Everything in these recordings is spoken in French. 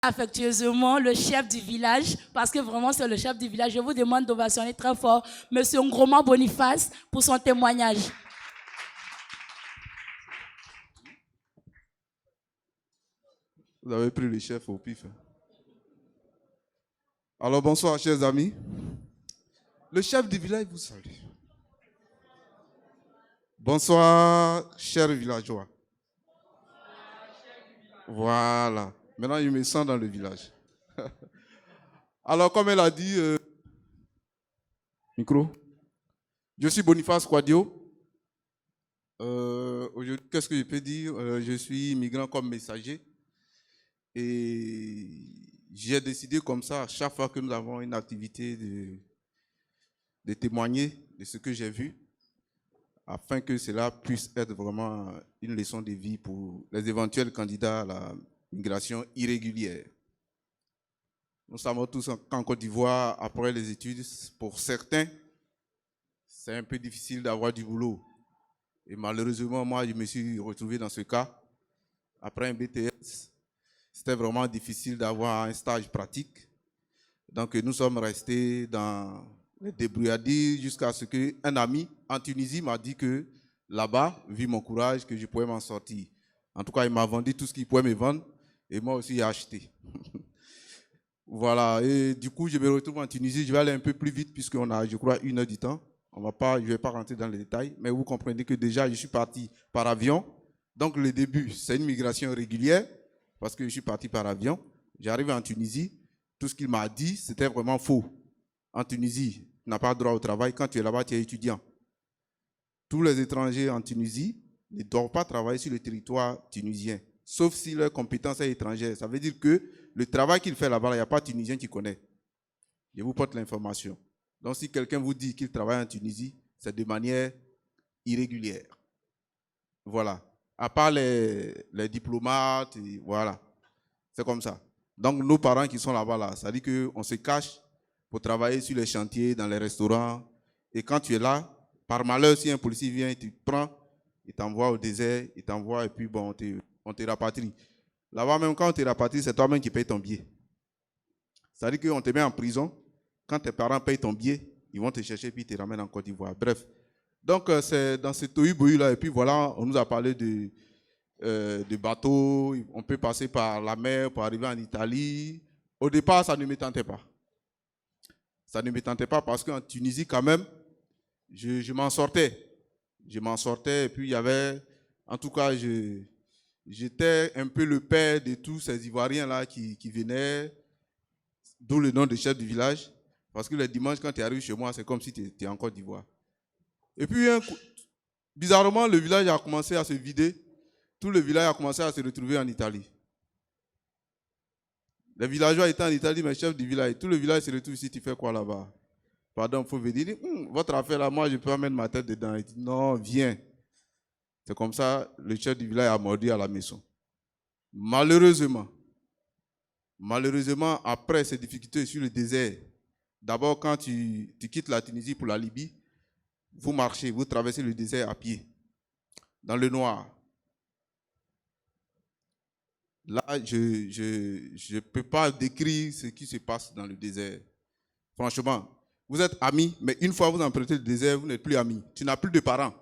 affectueusement le chef du village, parce que vraiment c'est le chef du village. Je vous demande d'ovationner très fort Monsieur Ngroma Boniface pour son témoignage. Vous avez pris le chef au pif. Alors bonsoir chers amis. Le chef du village vous salue. Bonsoir chers villageois. Voilà. Maintenant je me sens dans le village. Alors comme elle a dit, micro. Je suis Boniface Quadio. Aujourd'hui, qu'est-ce que je peux dire? Je suis migrant comme messager. Et j'ai décidé comme ça, à chaque fois que nous avons une activité, de témoigner de ce que j'ai vu, afin que cela puisse être vraiment une leçon de vie pour les éventuels candidats à la migration irrégulière. Nous savons tous qu'en Côte d'Ivoire, après les études, pour certains, c'est un peu difficile d'avoir du boulot. Et malheureusement, moi, je me suis retrouvé dans ce cas. Après un BTS, c'était vraiment difficile d'avoir un stage pratique. Donc, nous sommes restés dans les débrouillardises jusqu'à ce qu'un ami en Tunisie m'a dit que là-bas, vu mon courage, que je pouvais m'en sortir. En tout cas, il m'a vendu tout ce qu'il pouvait me vendre et moi aussi, j'ai acheté. Voilà, et du coup, je me retrouve en Tunisie. Je vais aller un peu plus vite puisqu'on a, je crois, 1 heure du temps. Je ne vais pas rentrer dans les détails, mais vous comprenez que déjà, je suis parti par avion. Donc, le début, c'est une migration régulière parce que je suis parti par avion. J'arrive en Tunisie. Tout ce qu'il m'a dit, c'était vraiment faux. En Tunisie, tu n'as pas droit au travail. Quand tu es là-bas, tu es étudiant. Tous les étrangers en Tunisie ne doivent pas travailler sur le territoire tunisien, sauf si leur compétence est étrangère. Ça veut dire que le travail qu'il fait là-bas, il n'y a pas de Tunisien qui connaît. Je vous porte l'information. Donc, si quelqu'un vous dit qu'il travaille en Tunisie, c'est de manière irrégulière. Voilà. À part les diplomates, et voilà. C'est comme ça. Donc, nos parents qui sont là-bas, là, ça dit qu'on se cache pour travailler sur les chantiers, dans les restaurants. Et quand tu es là, par malheur, si un policier vient, il te prend, il t'envoie au désert, il t'envoie et puis bon, on te rapatrie. Là-bas, même quand on te rapatrie, c'est toi-même qui payes ton billet. Ça dit qu'on te met en prison. Quand tes parents payent ton billet, ils vont te chercher et puis ils te ramènent en Côte d'Ivoire. Bref. Donc, c'est dans ce tohu-bohu-là. Et puis voilà, on nous a parlé de bateaux. On peut passer par la mer pour arriver en Italie. Au départ, ça ne me tentait pas. Ça ne me tentait pas parce qu'en Tunisie, quand même, je m'en sortais. Je m'en sortais et puis il y avait... En tout cas, j'étais un peu le père de tous ces Ivoiriens-là qui venaient, d'où le nom de chef du village. Parce que le dimanche, quand tu arrives chez moi, c'est comme si tu étais en Côte d'Ivoire. Et puis, bizarrement, le village a commencé à se vider. Tout le village a commencé à se retrouver en Italie. Les villageois étaient en Italie, mais chef du village, tout le village se retrouve ici, tu fais quoi là-bas? Pardon, il faut venir. Il dit, votre affaire là, moi, je peux pas mettre ma tête dedans. Il dit, non, viens. C'est comme ça, le chef du village a mordu à la maison. Malheureusement, après ces difficultés sur le désert, d'abord, quand tu quittes la Tunisie pour la Libye, vous marchez, vous traversez le désert à pied, dans le noir. Là, je ne peux pas décrire ce qui se passe dans le désert. Franchement, vous êtes amis, mais une fois vous empruntez le désert, vous n'êtes plus amis. Tu n'as plus de parents.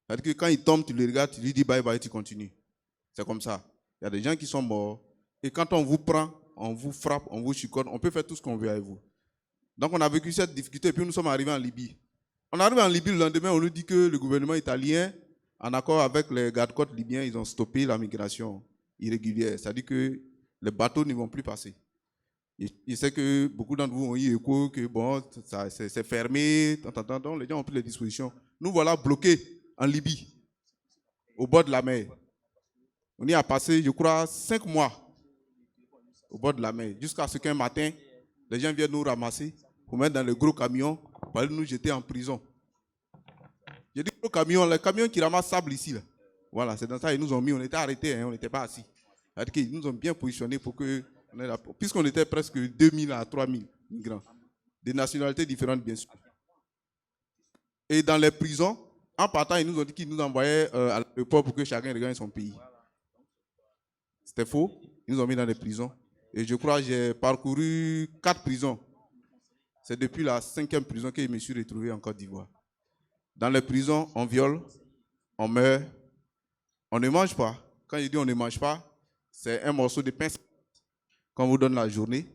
C'est-à-dire que quand il tombe, tu le regardes, tu lui dis bye bye, tu continues. C'est comme ça. Il y a des gens qui sont morts. Et quand on vous prend, on vous frappe, on vous chicote, on peut faire tout ce qu'on veut avec vous. Donc on a vécu cette difficulté et puis nous sommes arrivés en Libye. On arrive en Libye, le lendemain, on nous dit que le gouvernement italien, en accord avec les gardes-côtes libyens, ils ont stoppé la migration irrégulière. C'est-à-dire que les bateaux ne vont plus passer. Je sais que beaucoup d'entre vous ont eu écho que bon, c'est fermé, donc les gens ont pris les dispositions. Nous voilà bloqués en Libye, au bord de la mer. On y a passé, je crois, 5 mois au bord de la mer, jusqu'à ce qu'un matin, les gens viennent nous ramasser pour mettre dans le gros camion pour aller nous jeter en prison. J'ai dit gros camion, le camion qui ramasse sable ici. Là. Voilà, c'est dans ça qu'ils nous ont mis. On était arrêtés, hein, on n'était pas assis. C'est-à-dire qu'ils nous ont bien positionnés pour que, puisqu'on était presque 2000 à 3000 migrants, des nationalités différentes, bien sûr. Et dans les prisons, en partant, ils nous ont dit qu'ils nous envoyaient à l'aéroport pour que chacun regagne son pays. C'était faux. Ils nous ont mis dans les prisons. Et je crois que j'ai parcouru 4 prisons. C'est depuis la 5e prison que je me suis retrouvé en Côte d'Ivoire. Dans les prisons, on viole, on meurt, on ne mange pas. Quand je dis on ne mange pas, c'est un morceau de pain qu'on vous donne la journée.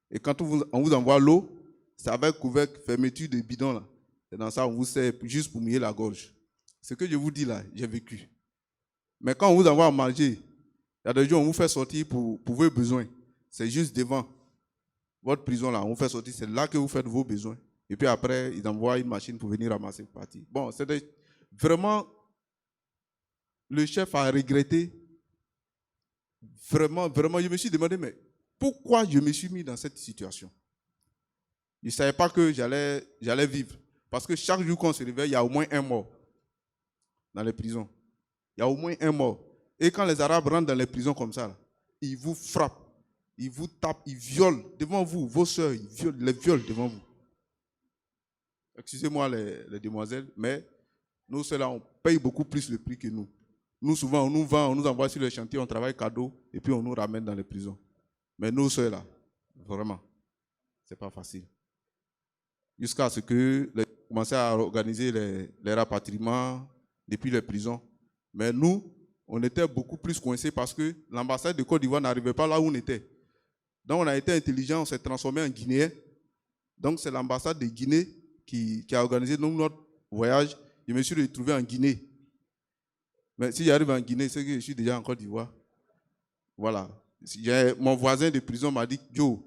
Et quand on vous envoie l'eau, c'est avec couvercle, fermeture de bidon. Là. C'est dans ça on vous sert juste pour mouiller la gorge. Ce que je vous dis là, j'ai vécu. Mais quand on vous envoie à manger, il y a des jours où on vous fait sortir pour vos besoins. C'est juste devant votre prison là, on vous fait sortir, c'est là que vous faites vos besoins. Et puis après, ils envoient une machine pour venir ramasser le parti. Bon, c'était vraiment, le chef a regretté. Vraiment, vraiment, je me suis demandé, mais pourquoi je me suis mis dans cette situation? Je ne savais pas que j'allais vivre. Parce que chaque jour qu'on se réveille, il y a au moins un mort dans les prisons. Il y a au moins un mort. Et quand les Arabes rentrent dans les prisons comme ça, là, ils vous frappent, ils vous tapent, ils violent devant vous, vos soeurs, ils les violent devant vous. Excusez-moi les demoiselles, mais nous, ceux-là, on paye beaucoup plus le prix que nous. Nous, souvent, on nous vend, on nous envoie sur les chantiers, on travaille cadeau, et puis on nous ramène dans les prisons. Mais nous, ceux-là, vraiment, c'est pas facile. Jusqu'à ce que les commencé à organiser les rapatriements depuis les prisons. Mais nous, on était beaucoup plus coincés parce que l'ambassade de Côte d'Ivoire n'arrivait pas là où on était. Donc on a été intelligent, on s'est transformé en Guinéen. Donc c'est l'ambassade de Guinée qui a organisé notre voyage. Je me suis retrouvé en Guinée. Mais si j'arrive en Guinée, c'est que je suis déjà en Côte d'Ivoire. Voilà. Mon voisin de prison m'a dit, Joe,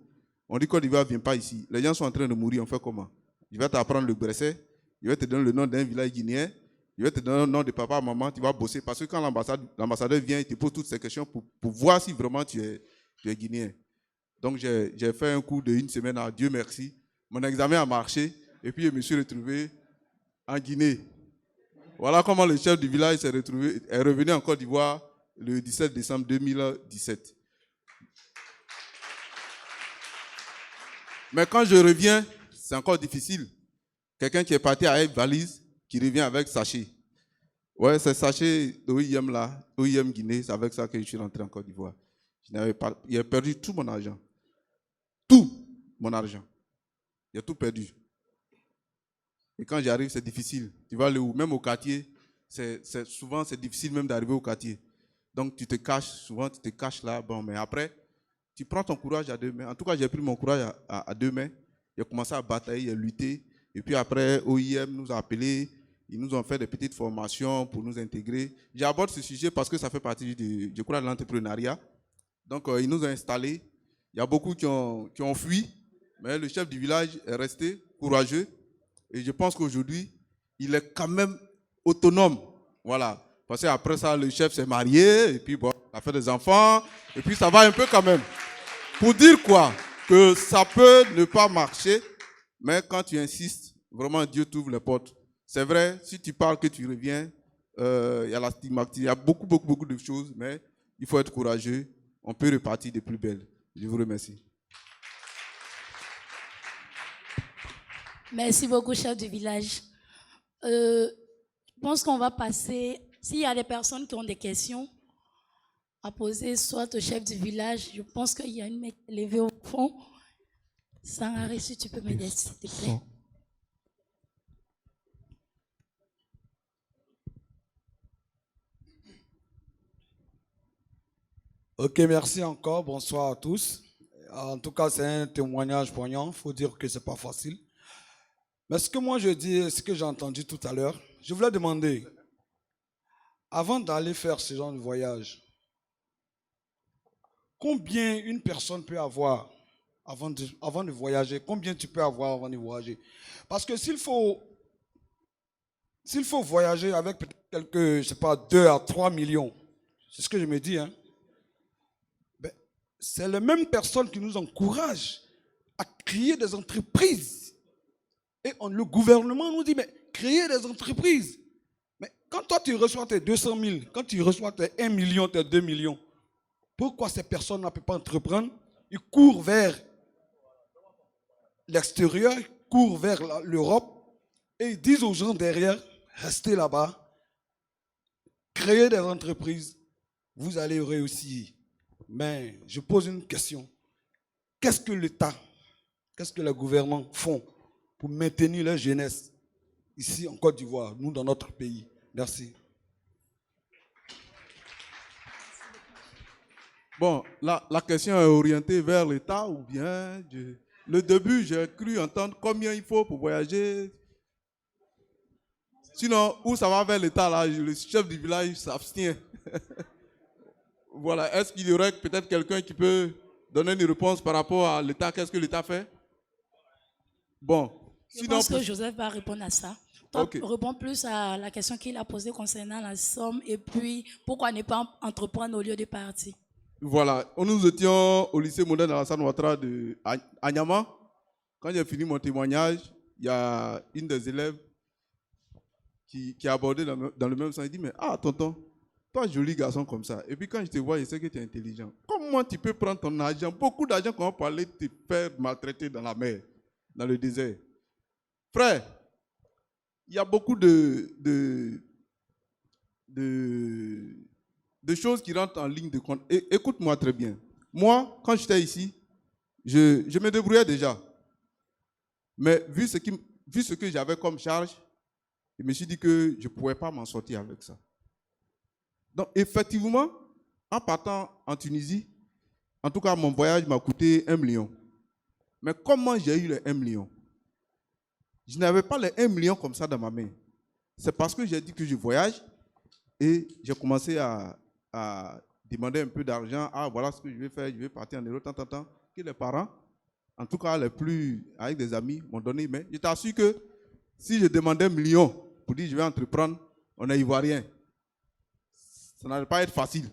on dit Côte d'Ivoire ne vient pas ici. Les gens sont en train de mourir, on fait comment? Je vais t'apprendre le bresset, je vais te donner le nom d'un village guinéen, je vais te donner le nom de papa, maman, tu vas bosser. Parce que quand l'ambassadeur vient, il te pose toutes ces questions pour voir si vraiment tu es guinéen. Donc j'ai fait un cours d'1 semaine, à Dieu merci. Mon examen a marché et puis je me suis retrouvé en Guinée. Voilà comment le chef du village est revenu en Côte d'Ivoire le 17 décembre 2017. Mais quand je reviens, c'est encore difficile. Quelqu'un qui est parti avec valise, qui revient avec sachet. Ouais, c'est sachet d'OIM là, OIM Guinée, c'est avec ça que je suis rentré en Côte d'Ivoire. J'ai perdu tout mon argent. Tout mon argent. J'ai tout perdu. Et quand j'arrive, c'est difficile. Tu vas aller où? Même au quartier, souvent c'est difficile même d'arriver au quartier. Donc tu te caches, souvent tu te caches là. Bon, mais après, tu prends ton courage à deux mains. En tout cas, j'ai pris mon courage à deux mains. J'ai commencé à batailler, à lutter. Et puis après, OIM nous a appelés. Ils nous ont fait des petites formations pour nous intégrer. J'aborde ce sujet parce que ça fait partie, je crois, de l'entrepreneuriat. Donc, ils nous ont installés. Il y a beaucoup qui ont fui. Mais le chef du village est resté courageux. Et je pense qu'aujourd'hui, il est quand même autonome. Voilà. Parce qu'après ça, le chef s'est marié. Et puis, bon, il a fait des enfants. Et puis, ça va un peu quand même. Pour dire quoi? Que ça peut ne pas marcher. Mais quand tu insistes, vraiment, Dieu t'ouvre les portes. C'est vrai, si tu parles que tu reviens, il y a la stigmatisation, il y a beaucoup de choses, mais il faut être courageux. On peut repartir de plus belle. Je vous remercie. Merci beaucoup, chef du village. Je pense qu'on va passer, s'il y a des personnes qui ont des questions à poser, soit au chef du village, je pense qu'il y a une mec levée au fond. Sangaré, si tu peux m'aider, s'il te plaît. Ok, merci encore. Bonsoir à tous. En tout cas, c'est un témoignage poignant. Il faut dire que ce n'est pas facile. Mais ce que moi je dis, ce que j'ai entendu tout à l'heure, je voulais demander, avant d'aller faire ce genre de voyage, combien une personne peut avoir avant de voyager? Combien tu peux avoir avant de voyager? Parce que s'il faut voyager avec peut-être quelques, je sais pas, 2 à 3 millions, c'est ce que je me dis, hein? Ben, c'est les mêmes personnes qui nous encouragent à créer des entreprises. Et le gouvernement nous dit, mais créer des entreprises. Mais quand toi tu reçois tes 200 000, quand tu reçois tes 1 million, tes 2 millions, pourquoi ces personnes ne peuvent pas entreprendre? Ils courent vers l'extérieur, ils courent vers l'Europe et ils disent aux gens derrière, restez là-bas, créez des entreprises, vous allez réussir. Mais je pose une question. qu'est-ce que l'État, qu'est-ce que les gouvernants font pour maintenir leur jeunesse ici en Côte d'Ivoire, nous dans notre pays? Merci. Bon, la question est orientée vers l'État ou bien... Le début, j'ai cru entendre combien il faut pour voyager. Sinon, où ça va vers l'État, là, le chef du village s'abstient. Voilà. Est-ce qu'il y aurait peut-être quelqu'un qui peut donner une réponse par rapport à l'État? Qu'est-ce que l'État fait? Bon. Je pense que Joseph va répondre à ça. Toi, okay. Réponds plus à la question qu'il a posée concernant la somme et puis pourquoi ne pas entreprendre au lieu de partir. Voilà. Nous étions au lycée moderne Alassane Ouattara de Anyama. Quand j'ai fini mon témoignage, il y a une des élèves qui a abordé dans le même sens. Il dit, mais tonton, toi, joli garçon comme ça. Et puis quand je te vois, je sais que tu es intelligent. Comment tu peux prendre ton argent, beaucoup d'argent qu'on va parler, te faire maltraiter dans la mer, dans le désert? Frère, il y a beaucoup de choses qui rentrent en ligne de compte. Écoute-moi très bien. Moi, quand j'étais ici, je me débrouillais déjà. Mais vu ce que j'avais comme charge, je me suis dit que je ne pouvais pas m'en sortir avec ça. Donc, effectivement, en partant en Tunisie, en tout cas, mon voyage m'a coûté 1 million. Mais comment j'ai eu les 1 million? Je n'avais pas les 1 million comme ça dans ma main. C'est parce que j'ai dit que je voyage et j'ai commencé à demander un peu d'argent. Voilà ce que je vais faire, je vais partir en Europe, que les parents, en tout cas les plus avec des amis, m'ont donné. Mais je t'assure que si je demandais 1 million pour dire je vais entreprendre, on est ivoirien. Ça n'allait pas être facile.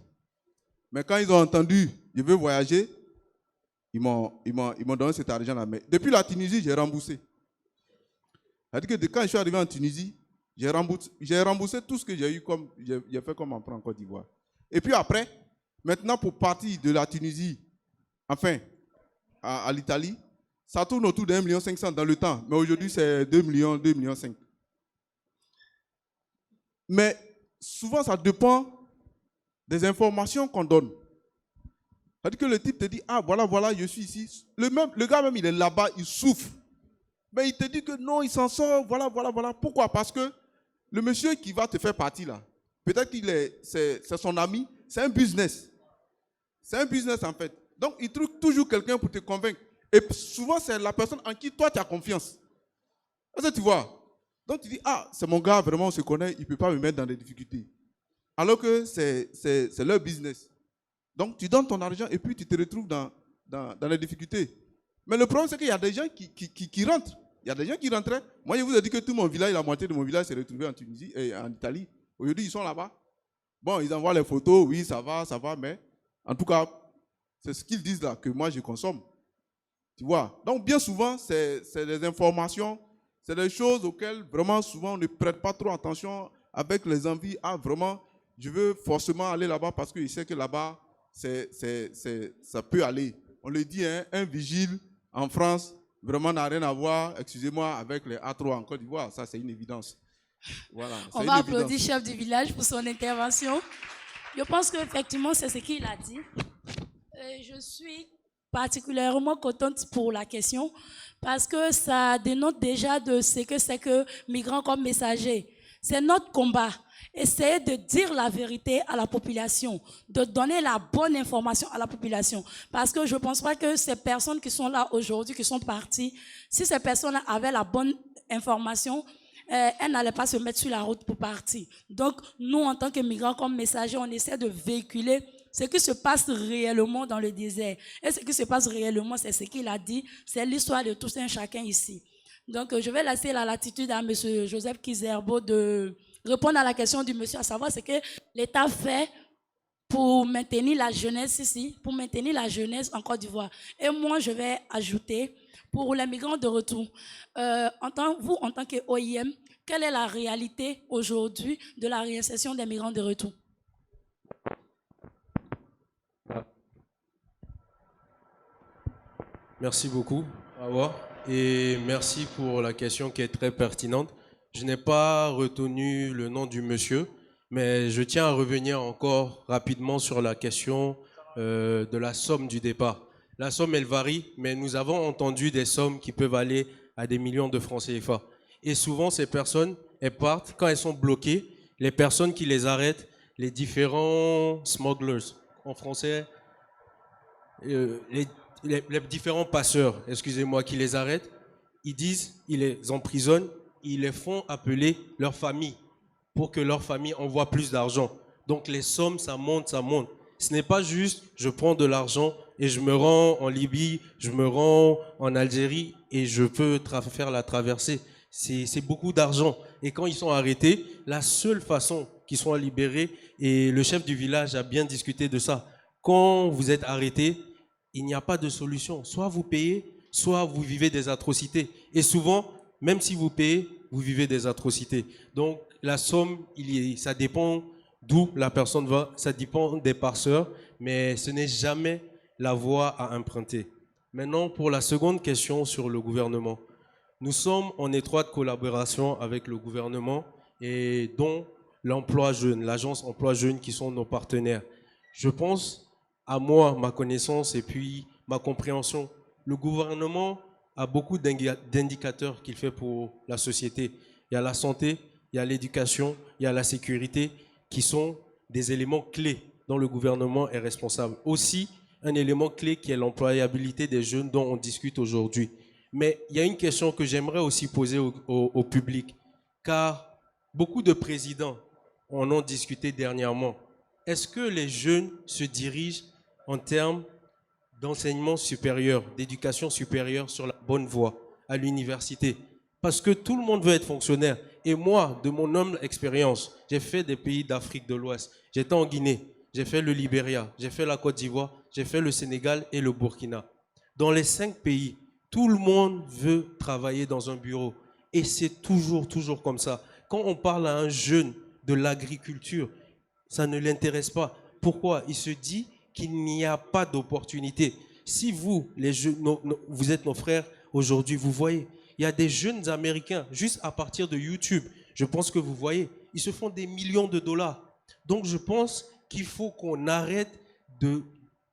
Mais quand ils ont entendu je veux voyager, ils m'ont donné cet argent-là. Mais depuis la Tunisie, j'ai remboursé. C'est-à-dire que quand je suis arrivé en Tunisie, j'ai remboursé tout ce que j'ai eu comme j'ai fait comme emprunt en Côte d'Ivoire. Et puis après, maintenant pour partir de la Tunisie, enfin, à l'Italie, ça tourne autour de 1 500 000 dans le temps. Mais aujourd'hui, c'est 2 millions, 2,5 millions. Mais souvent, ça dépend des informations qu'on donne. C'est-à-dire que le type te dit, voilà, je suis ici. Le gars même, il est là-bas, il souffre. Mais il te dit que non, il s'en sort, voilà. Pourquoi? Parce que le monsieur qui va te faire partie là, peut-être c'est son ami, c'est un business. C'est un business en fait. Donc, il trouve toujours quelqu'un pour te convaincre. Et souvent, c'est la personne en qui toi, tu as confiance. Est-ce que tu vois? Donc, tu dis, c'est mon gars, vraiment, on se connaît, il ne peut pas me mettre dans des difficultés. Alors que c'est leur business. Donc, tu donnes ton argent et puis tu te retrouves dans les difficultés. Mais le problème, c'est qu'il y a des gens qui rentrent. Il y a des gens qui rentraient. Moi, je vous ai dit que tout mon village, la moitié de mon village s'est retrouvé en Tunisie et en Italie. Aujourd'hui, ils sont là-bas. Bon, ils envoient les photos, oui, ça va, mais en tout cas, c'est ce qu'ils disent là, que moi, je consomme. Tu vois? Donc, bien souvent, c'est des informations, c'est des choses auxquelles, vraiment, souvent, on ne prête pas trop attention avec les envies. Vraiment, je veux forcément aller là-bas parce que je sais que là-bas, ça peut aller. On le dit, hein, un vigile en France, vraiment n'a rien à voir, excusez-moi, avec les A3 en Côte d'Ivoire. Ça, c'est une évidence. Voilà, on va applaudir le chef du village pour son intervention. Je pense qu'effectivement, c'est ce qu'il a dit. Je suis particulièrement contente pour la question parce que ça dénote déjà de ce que c'est que migrants comme messagers. C'est notre combat. Essayer de dire la vérité à la population, de donner la bonne information à la population. Parce que je ne pense pas que ces personnes qui sont là aujourd'hui, qui sont parties, si ces personnes avaient la bonne information, elles n'allaient pas se mettre sur la route pour partir. Donc, nous, en tant que migrants, comme messagers, on essaie de véhiculer ce qui se passe réellement dans le désert. Et ce qui se passe réellement, c'est ce qu'il a dit, c'est l'histoire de tous un chacun ici. Donc, je vais laisser la latitude à M. Joseph Kizerbo de répondre à la question du monsieur, à savoir ce que l'État fait pour maintenir la jeunesse ici, pour maintenir la jeunesse en Côte d'Ivoire. Et moi, je vais ajouter, pour les migrants de retour, vous, en tant qu'OIM, quelle est la réalité aujourd'hui de la réinsertion des migrants de retour? Merci beaucoup, Awa, et merci pour la question qui est très pertinente. Je n'ai pas retenu le nom du monsieur, mais je tiens à revenir encore rapidement sur la question de la somme du départ. La somme, elle varie, mais nous avons entendu des sommes qui peuvent aller à des millions de francs CFA. Et souvent, ces personnes, elles partent, quand elles sont bloquées, les personnes qui les arrêtent, les différents smugglers, en français, les différents passeurs, excusez-moi, qui les arrêtent, ils disent, ils les emprisonnent, ils les font appeler leur famille pour que leur famille envoie plus d'argent. Donc les sommes, ça monte, ça monte. Ce n'est pas juste, je prends de l'argent et je me rends en Libye, je me rends en Algérie et je peux faire la traversée. C'est beaucoup d'argent. Et quand ils sont arrêtés, la seule façon qu'ils soient libérés, et le chef du village a bien discuté de ça, quand vous êtes arrêté, il n'y a pas de solution. Soit vous payez, soit vous vivez des atrocités. Et souvent, même si vous payez, vous vivez des atrocités. Donc la somme, ça dépend d'où la personne va, ça dépend des passeurs, mais ce n'est jamais la voie à emprunter. Maintenant, pour la seconde question sur le gouvernement. Nous sommes en étroite collaboration avec le gouvernement et dont l'emploi jeune, l'agence emploi jeune qui sont nos partenaires. Je pense, à moi, ma connaissance et puis ma compréhension, le gouvernement a beaucoup d'indicateurs qu'il fait pour la société. Il y a la santé, il y a l'éducation, il y a la sécurité qui sont des éléments clés dont le gouvernement est responsable. Aussi, un élément clé qui est l'employabilité des jeunes dont on discute aujourd'hui. Mais il y a une question que j'aimerais aussi poser au public, car beaucoup de présidents en ont discuté dernièrement. Est-ce que les jeunes se dirigent en termes d'enseignement supérieur, d'éducation supérieure sur la bonne voie à l'université? Parce que tout le monde veut être fonctionnaire. Et moi, de mon humble expérience, j'ai fait des pays d'Afrique de l'Ouest. J'étais en Guinée, j'ai fait le Libéria, j'ai fait la Côte d'Ivoire, j'ai fait le Sénégal et le Burkina. Dans les 5 pays, tout le monde veut travailler dans un bureau. Et c'est toujours comme ça. Quand on parle à un jeune de l'agriculture, ça ne l'intéresse pas. Pourquoi? Il se dit qu'il n'y a pas d'opportunité. Si vous, les jeunes, vous êtes nos frères aujourd'hui, vous voyez, il y a des jeunes Américains, juste à partir de YouTube, je pense que vous voyez, ils se font des millions de dollars. Donc je pense qu'il faut qu'on arrête de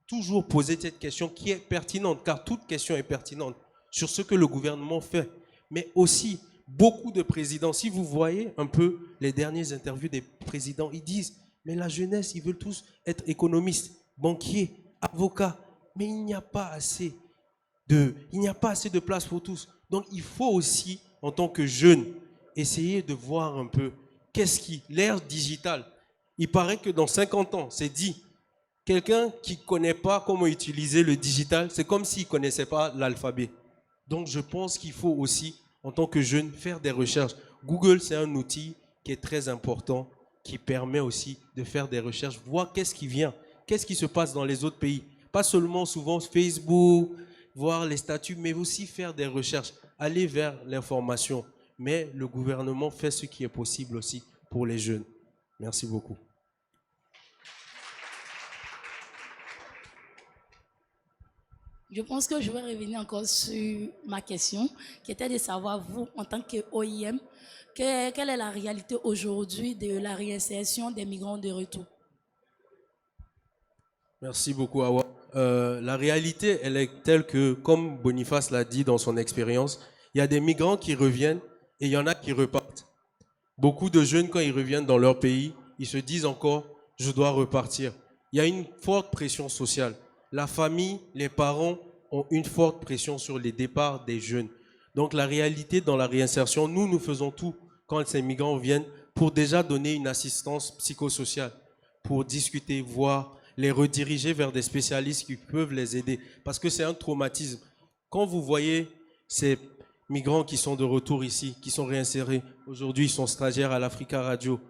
toujours poser cette question qui est pertinente, car toute question est pertinente sur ce que le gouvernement fait. Mais aussi, beaucoup de présidents, si vous voyez un peu les dernières interviews des présidents, ils disent, mais la jeunesse, ils veulent tous être économistes, banquiers, avocats, mais il n'y a pas assez de place pour tous. Donc il faut aussi, en tant que jeune, essayer de voir un peu l'ère digitale. Il paraît que dans 50 ans, c'est dit, quelqu'un qui ne connaît pas comment utiliser le digital, c'est comme s'il ne connaissait pas l'alphabet. Donc je pense qu'il faut aussi, en tant que jeune, faire des recherches. Google, c'est un outil qui est très important, qui permet aussi de faire des recherches, voir qu'est-ce qui vient, qu'est-ce qui se passe dans les autres pays. Pas seulement souvent Facebook, voir les statuts, mais aussi faire des recherches, aller vers l'information. Mais le gouvernement fait ce qui est possible aussi pour les jeunes. Merci beaucoup. Je pense que je vais revenir encore sur ma question, qui était de savoir, vous, en tant qu'OIM, quelle est la réalité aujourd'hui de la réinsertion des migrants de retour? Merci beaucoup, Awa. La réalité, elle est telle que, comme Boniface l'a dit dans son expérience, il y a des migrants qui reviennent et il y en a qui repartent. Beaucoup de jeunes, quand ils reviennent dans leur pays, ils se disent encore, je dois repartir. Il y a une forte pression sociale. La famille, les parents ont une forte pression sur les départs des jeunes. Donc la réalité dans la réinsertion, nous faisons tout quand ces migrants viennent pour déjà donner une assistance psychosociale, pour discuter, voir, les rediriger vers des spécialistes qui peuvent les aider. Parce que c'est un traumatisme. Quand vous voyez ces migrants qui sont de retour ici, qui sont réinsérés, aujourd'hui ils sont stagiaires à l'Africa Radio,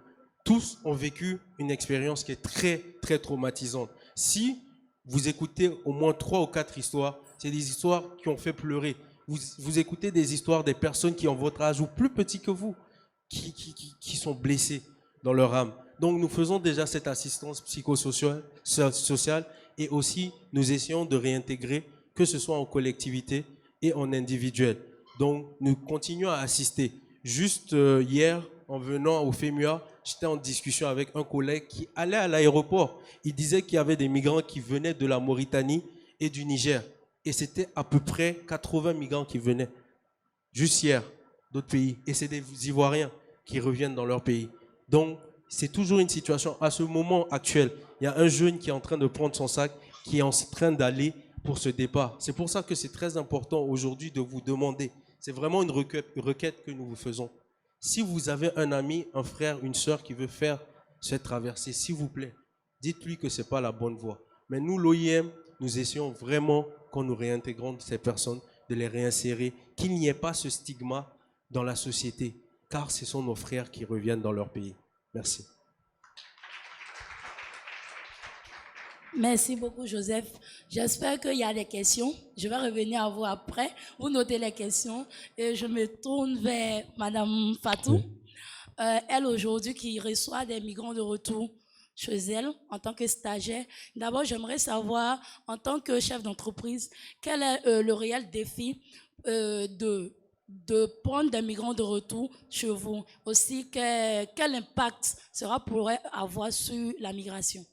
tous ont vécu une expérience qui est très traumatisante. Si vous écoutez au moins 3 ou 4 histoires, c'est des histoires qui ont fait pleurer. Vous écoutez des histoires des personnes qui ont votre âge ou plus petits que vous, qui sont blessés dans leur âme. Donc nous faisons déjà cette assistance psychosociale et aussi nous essayons de réintégrer, que ce soit en collectivité et en individuel. Donc nous continuons à assister. Juste hier, en venant au FEMUA, j'étais en discussion avec un collègue qui allait à l'aéroport. Il disait qu'il y avait des migrants qui venaient de la Mauritanie et du Niger. Et c'était à peu près 80 migrants qui venaient, juste hier, d'autres pays. Et c'est des Ivoiriens qui reviennent dans leur pays. Donc, c'est toujours une situation, à ce moment actuel, il y a un jeune qui est en train de prendre son sac, qui est en train d'aller pour ce départ. C'est pour ça que c'est très important aujourd'hui de vous demander. C'est vraiment une requête que nous vous faisons. Si vous avez un ami, un frère, une sœur qui veut faire cette traversée, s'il vous plaît, dites-lui que ce n'est pas la bonne voie. Mais nous, l'OIM, nous essayons vraiment, quand nous réintégrons ces personnes, de les réinsérer, qu'il n'y ait pas ce stigma dans la société, car ce sont nos frères qui reviennent dans leur pays. Merci. Merci beaucoup, Joseph. J'espère qu'il y a des questions. Je vais revenir à vous après. Vous notez les questions. Et je me tourne vers Madame Fatou. Oui. Elle, aujourd'hui, qui reçoit des migrants de retour chez elle en tant que stagiaire. D'abord, j'aimerais savoir, en tant que chef d'entreprise, quel est le réel défi de prendre des migrants de retour chez vous. Aussi, quel impact cela pourrait avoir sur la migration?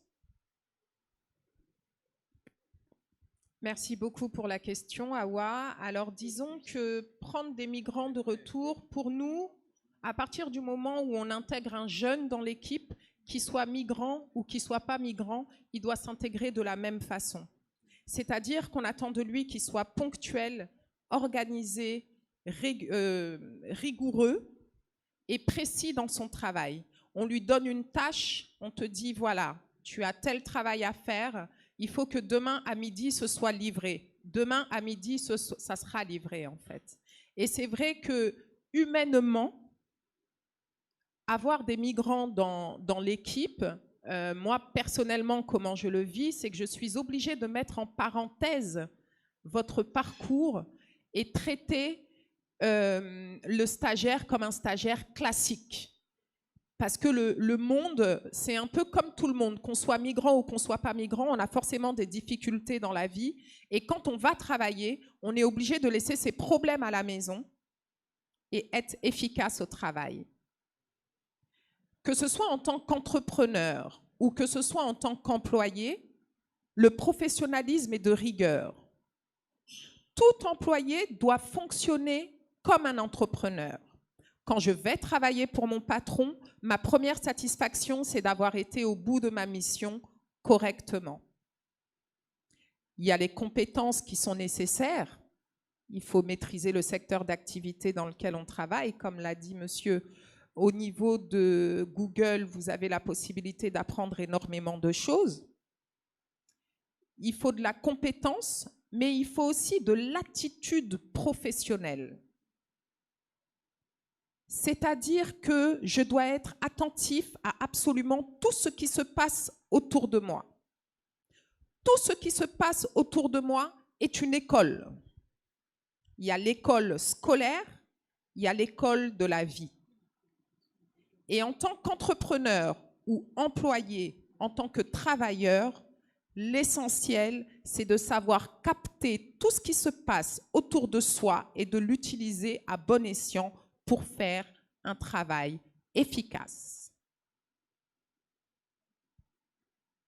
Merci beaucoup pour la question, Awa. Alors, disons que prendre des migrants de retour, pour nous, à partir du moment où on intègre un jeune dans l'équipe, qu'il soit migrant ou qu'il ne soit pas migrant, il doit s'intégrer de la même façon. C'est-à-dire qu'on attend de lui qu'il soit ponctuel, organisé, rigoureux et précis dans son travail. On lui donne une tâche, on te dit, voilà, tu as tel travail à faire, il faut que demain à midi, ce soit livré. Demain à midi, ça sera livré, en fait. Et c'est vrai que, humainement, avoir des migrants dans l'équipe, moi, personnellement, comment je le vis, c'est que je suis obligée de mettre en parenthèse votre parcours et traiter le stagiaire comme un stagiaire classique. Parce que le monde, c'est un peu comme tout le monde, qu'on soit migrant ou qu'on soit pas migrant, on a forcément des difficultés dans la vie. Et quand on va travailler, on est obligé de laisser ses problèmes à la maison et être efficace au travail. Que ce soit en tant qu'entrepreneur ou que ce soit en tant qu'employé, le professionnalisme est de rigueur. Tout employé doit fonctionner comme un entrepreneur. Quand je vais travailler pour mon patron, ma première satisfaction, c'est d'avoir été au bout de ma mission correctement. Il y a les compétences qui sont nécessaires. Il faut maîtriser le secteur d'activité dans lequel on travaille. Comme l'a dit monsieur, au niveau de Google, vous avez la possibilité d'apprendre énormément de choses. Il faut de la compétence, mais il faut aussi de l'attitude professionnelle. C'est-à-dire que je dois être attentif à absolument tout ce qui se passe autour de moi. Tout ce qui se passe autour de moi est une école. Il y a l'école scolaire, il y a l'école de la vie. Et en tant qu'entrepreneur ou employé, en tant que travailleur, l'essentiel, c'est de savoir capter tout ce qui se passe autour de soi et de l'utiliser à bon escient pour faire un travail efficace.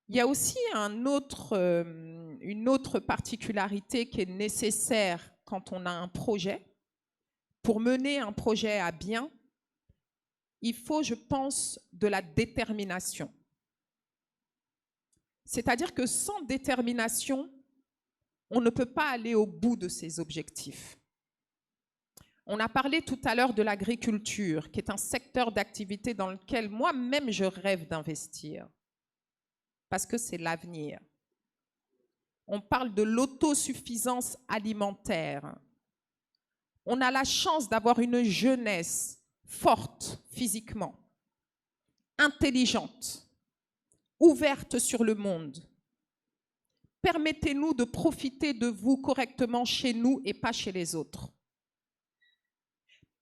Il y a aussi une autre particularité qui est nécessaire quand on a un projet. Pour mener un projet à bien, il faut, je pense, de la détermination. C'est-à-dire que sans détermination, on ne peut pas aller au bout de ses objectifs. On a parlé tout à l'heure de l'agriculture, qui est un secteur d'activité dans lequel moi-même je rêve d'investir, parce que c'est l'avenir. On parle de l'autosuffisance alimentaire. On a la chance d'avoir une jeunesse forte physiquement, intelligente, ouverte sur le monde. Permettez-nous de profiter de vous correctement chez nous et pas chez les autres.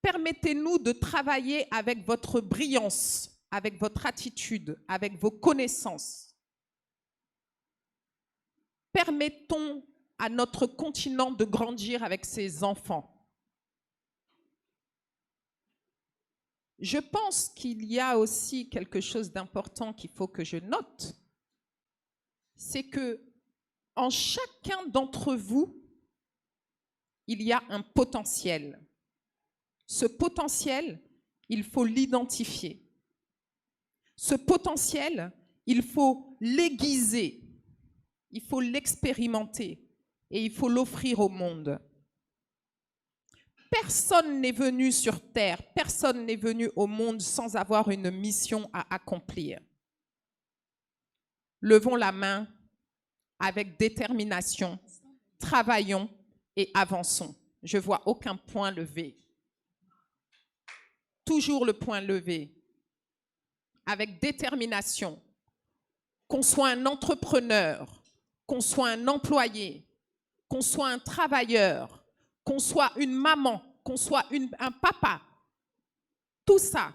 Permettez-nous de travailler avec votre brillance, avec votre attitude, avec vos connaissances. Permettons à notre continent de grandir avec ses enfants. Je pense qu'il y a aussi quelque chose d'important qu'il faut que je note, c'est que en chacun d'entre vous, il y a un potentiel. Ce potentiel, il faut l'identifier. Ce potentiel, il faut l'aiguiser, il faut l'expérimenter et il faut l'offrir au monde. Personne n'est venu sur terre, personne n'est venu au monde sans avoir une mission à accomplir. Levons la main avec détermination, travaillons et avançons. Je ne vois aucun point levé. Toujours le point levé. Avec détermination. Qu'on soit un entrepreneur, qu'on soit un employé, qu'on soit un travailleur, qu'on soit une maman, qu'on soit un papa. Tout ça,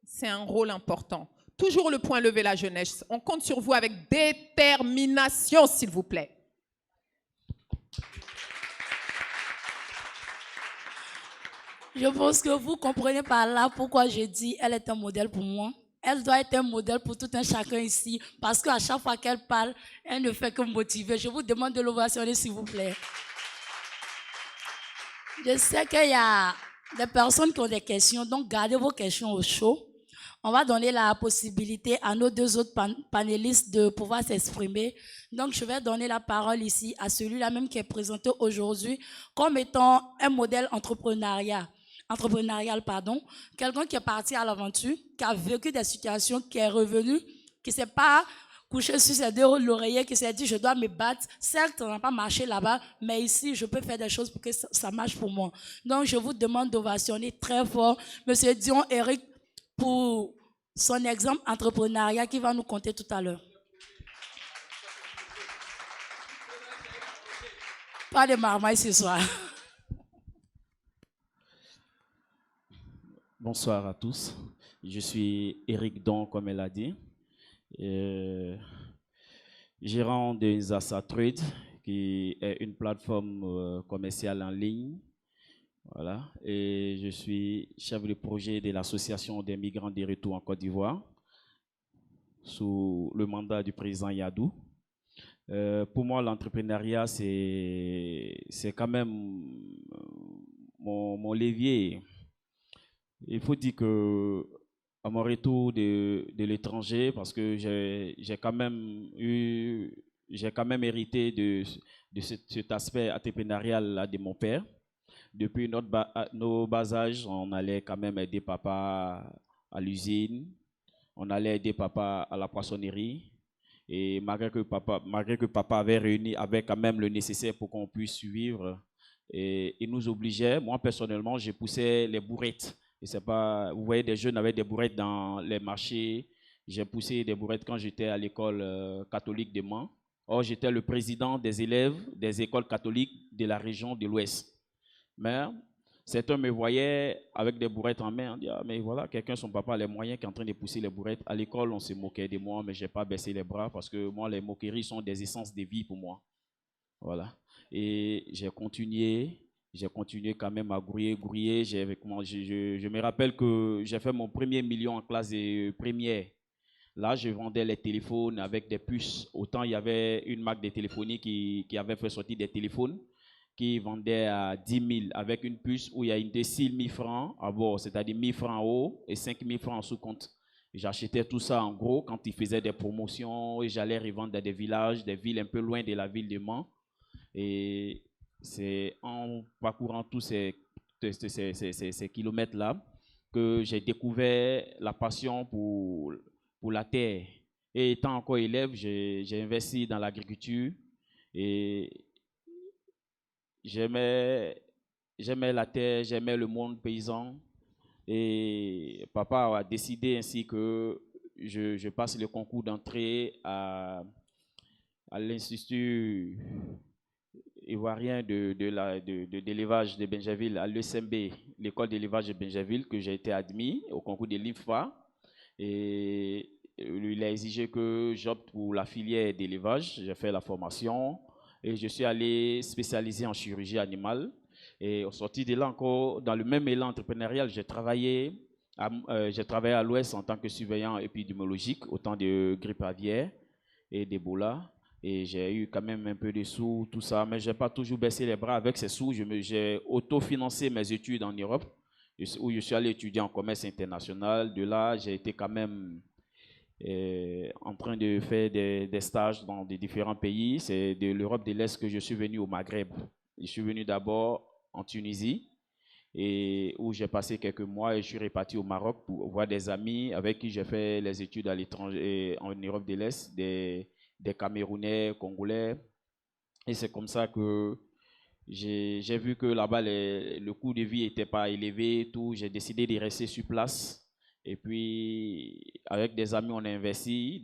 c'est un rôle important. Toujours le point levé, la jeunesse. On compte sur vous avec détermination, s'il vous plaît. Je pense que vous comprenez par là pourquoi je dis qu'elle est un modèle pour moi. Elle doit être un modèle pour tout un chacun ici, parce qu'à chaque fois qu'elle parle, elle ne fait que me motiver. Je vous demande de l'ovationner, s'il vous plaît. Je sais qu'il y a des personnes qui ont des questions, donc gardez vos questions au chaud. On va donner la possibilité à nos deux autres panélistes de pouvoir s'exprimer. Donc, je vais donner la parole ici à celui-là même qui est présenté aujourd'hui comme étant un modèle entrepreneurial, quelqu'un qui est parti à l'aventure, qui a vécu des situations, qui est revenu, qui ne s'est pas couché sur ses deux l'oreiller, qui s'est dit, je dois me battre. Certes, ça n'a pas marché là-bas, mais ici, je peux faire des choses pour que ça marche pour moi. Donc, je vous demande d'ovationner très fort M. Dion Eric pour son exemple entrepreneurial qui va nous conter tout à l'heure. Pas de marmaille ce soir. Bonsoir à tous. Je suis Eric Don, comme elle a dit, gérant de Zasa Trade, qui est une plateforme commerciale en ligne. Voilà. Et je suis chef de projet de l'Association des migrants de retour en Côte d'Ivoire, sous le mandat du président Yadou. Pour moi, l'entrepreneuriat, c'est quand même mon levier. Il faut dire que à mon retour de l'étranger, parce que j'ai quand même hérité de cet aspect entrepreneurial de mon père. Depuis nos bas âges, on allait quand même aider papa à l'usine, on allait aider papa à la poissonnerie. Et malgré que papa avait quand même le nécessaire pour qu'on puisse suivre, et il nous obligeait. Moi, personnellement, je poussais les bourrettes. Et c'est pas, vous voyez des jeunes avec des bourrettes dans les marchés. J'ai poussé des bourrettes quand j'étais à l'école catholique de Mans. Or, j'étais le président des élèves des écoles catholiques de la région de l'Ouest. Mais certains me voyaient avec des bourrettes en main. On dit, ah, mais voilà, quelqu'un, son papa a les moyens qui est en train de pousser les bourrettes. À l'école, on se moquait de moi, mais je n'ai pas baissé les bras parce que moi, les moqueries sont des essences de vie pour moi. Voilà. Et j'ai continué quand même à grouiller. Je me rappelle que j'ai fait mon premier million en classe de première. Là, je vendais les téléphones avec des puces. Autant il y avait une marque de téléphonie qui avait fait sortir des téléphones qui vendait à 10 000 avec une puce où il y a une de 6 000 francs à bord, c'est-à-dire 1 000 francs en haut et 5 000 francs en sous-compte. J'achetais tout ça en gros quand ils faisaient des promotions et j'allais revendre dans des villages, des villes un peu loin de la ville de Mans. Et c'est en parcourant tous ces kilomètres-là que j'ai découvert la passion pour la terre. Et étant encore élève, j'ai investi dans l'agriculture et j'aimais la terre, j'aimais le monde paysan. Et papa a décidé ainsi que je passe le concours d'entrée à l'Institut ivoirien d'élevage de Benjaville, à l'ESMB, l'école d'élevage de Benjaville, que j'ai été admis au concours de l'IFA. Et il a exigé que j'opte pour la filière d'élevage. J'ai fait la formation et je suis allé spécialiser en chirurgie animale. Et au sorti de là encore, dans le même élan entrepreneurial, j'ai travaillé à l'Ouest en tant que surveillant épidémiologique, au temps de grippe aviaire et d'Ebola. Et j'ai eu quand même un peu de sous, tout ça, mais je n'ai pas toujours baissé les bras avec ces sous. J'ai autofinancé mes études en Europe, où je suis allé étudier en commerce international. De là, j'ai été quand même en train de faire des stages dans des différents pays. C'est de l'Europe de l'Est que je suis venu au Maghreb. Je suis venu d'abord en Tunisie, et où j'ai passé quelques mois, et je suis reparti au Maroc pour voir des amis avec qui j'ai fait les études à l'étranger, en Europe de l'Est, des Camerounais, Congolais. Et c'est comme ça que j'ai vu que là-bas, le coût de vie n'était pas élevé, tout. J'ai décidé de rester sur place. Et puis, avec des amis, on a investi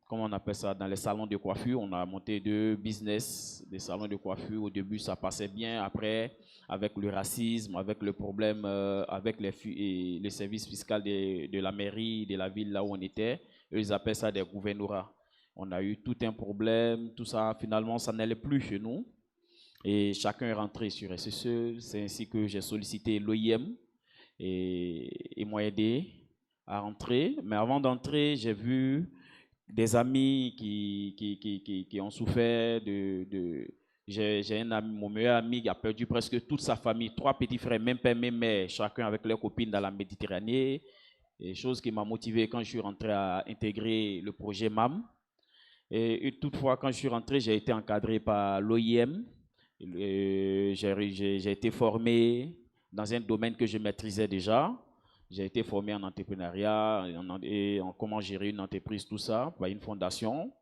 comment on appelle ça, dans les salons de coiffure. On a monté 2 business, des salons de coiffure. Au début, ça passait bien. Après, avec le racisme, avec le problème, avec les services fiscaux de la mairie, de la ville là où on était, eux, ils appellent ça des gouvernorats. On a eu tout un problème, tout ça. Finalement, ça n'allait plus chez nous. Et chacun est rentré sur SSE. C'est ainsi que j'ai sollicité l'OIM et m'ont aidé à rentrer. Mais avant d'entrer, j'ai vu des amis qui ont souffert j'ai un ami, mon meilleur ami qui a perdu presque toute sa famille, 3 petits frères, même père, même mère, chacun avec leurs copines dans la Méditerranée. Et chose qui m'a motivé quand je suis rentré à intégrer le projet MAM. Et toutefois, quand je suis rentré, j'ai été encadré par l'OIM. J'ai été formé dans un domaine que je maîtrisais déjà. J'ai été formé en entrepreneuriat et en comment gérer une entreprise, tout ça, par une fondation.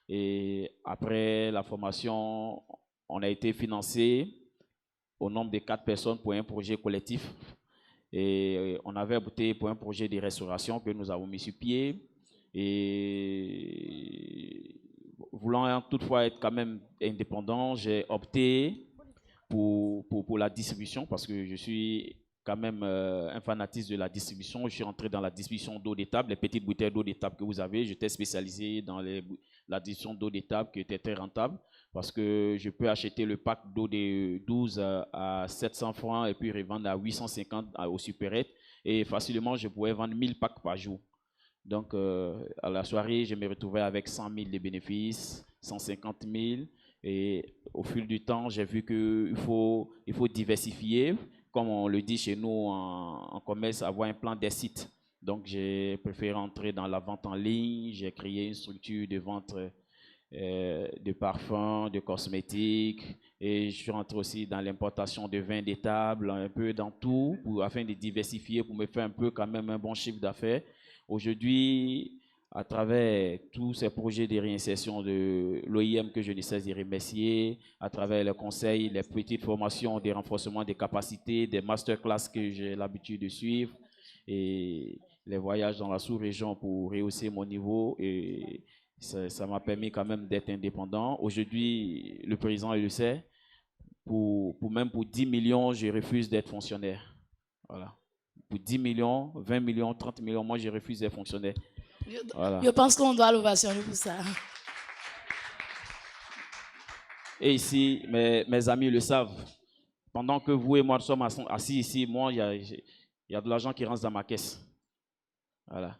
Et après la formation, on a été financé au nombre de 4 personnes pour un projet collectif. Et on avait opté pour un projet de restauration que nous avons mis sur pied. Et voulant toutefois être quand même indépendant, j'ai opté pour la distribution parce que je suis quand même un fanatique de la distribution. Je suis entré dans la distribution d'eau de table, les petites bouteilles d'eau de table que vous avez. J'étais spécialisé dans la distribution d'eau de table qui était très rentable parce que je peux acheter le pack d'eau de 12 à 700 francs et puis revendre à 850 au supérette. Et facilement, je pouvais vendre 1000 packs par jour. Donc, à la soirée, je me retrouvais avec 100 000 de bénéfices, 150 000. Et au fil du temps, j'ai vu qu'il faut diversifier. Comme on le dit chez nous en commerce, avoir un plan des sites. Donc, j'ai préféré entrer dans la vente en ligne. J'ai créé une structure de vente de parfums, de cosmétiques. Et je suis rentré aussi dans l'importation de vins de table, un peu dans tout, afin de diversifier, pour me faire un peu quand même un bon chiffre d'affaires. Aujourd'hui, à travers tous ces projets de réinsertion de l'OIM que je ne cesse de remercier, à travers les conseils, les petites formations de renforcement des capacités, des masterclass que j'ai l'habitude de suivre, et les voyages dans la sous-région pour rehausser mon niveau, et ça m'a permis quand même d'être indépendant. Aujourd'hui, le président le sait, même pour 10 millions, je refuse d'être fonctionnaire. Voilà. Pour 10 millions, 20 millions, 30 millions, moi je refuse d'être fonctionnaire. Voilà. Je pense qu'on doit l'ovationner pour ça. Et ici, mes amis le savent. Pendant que vous et moi sommes assis ici, moi, il y a de l'argent qui rentre dans ma caisse. Voilà.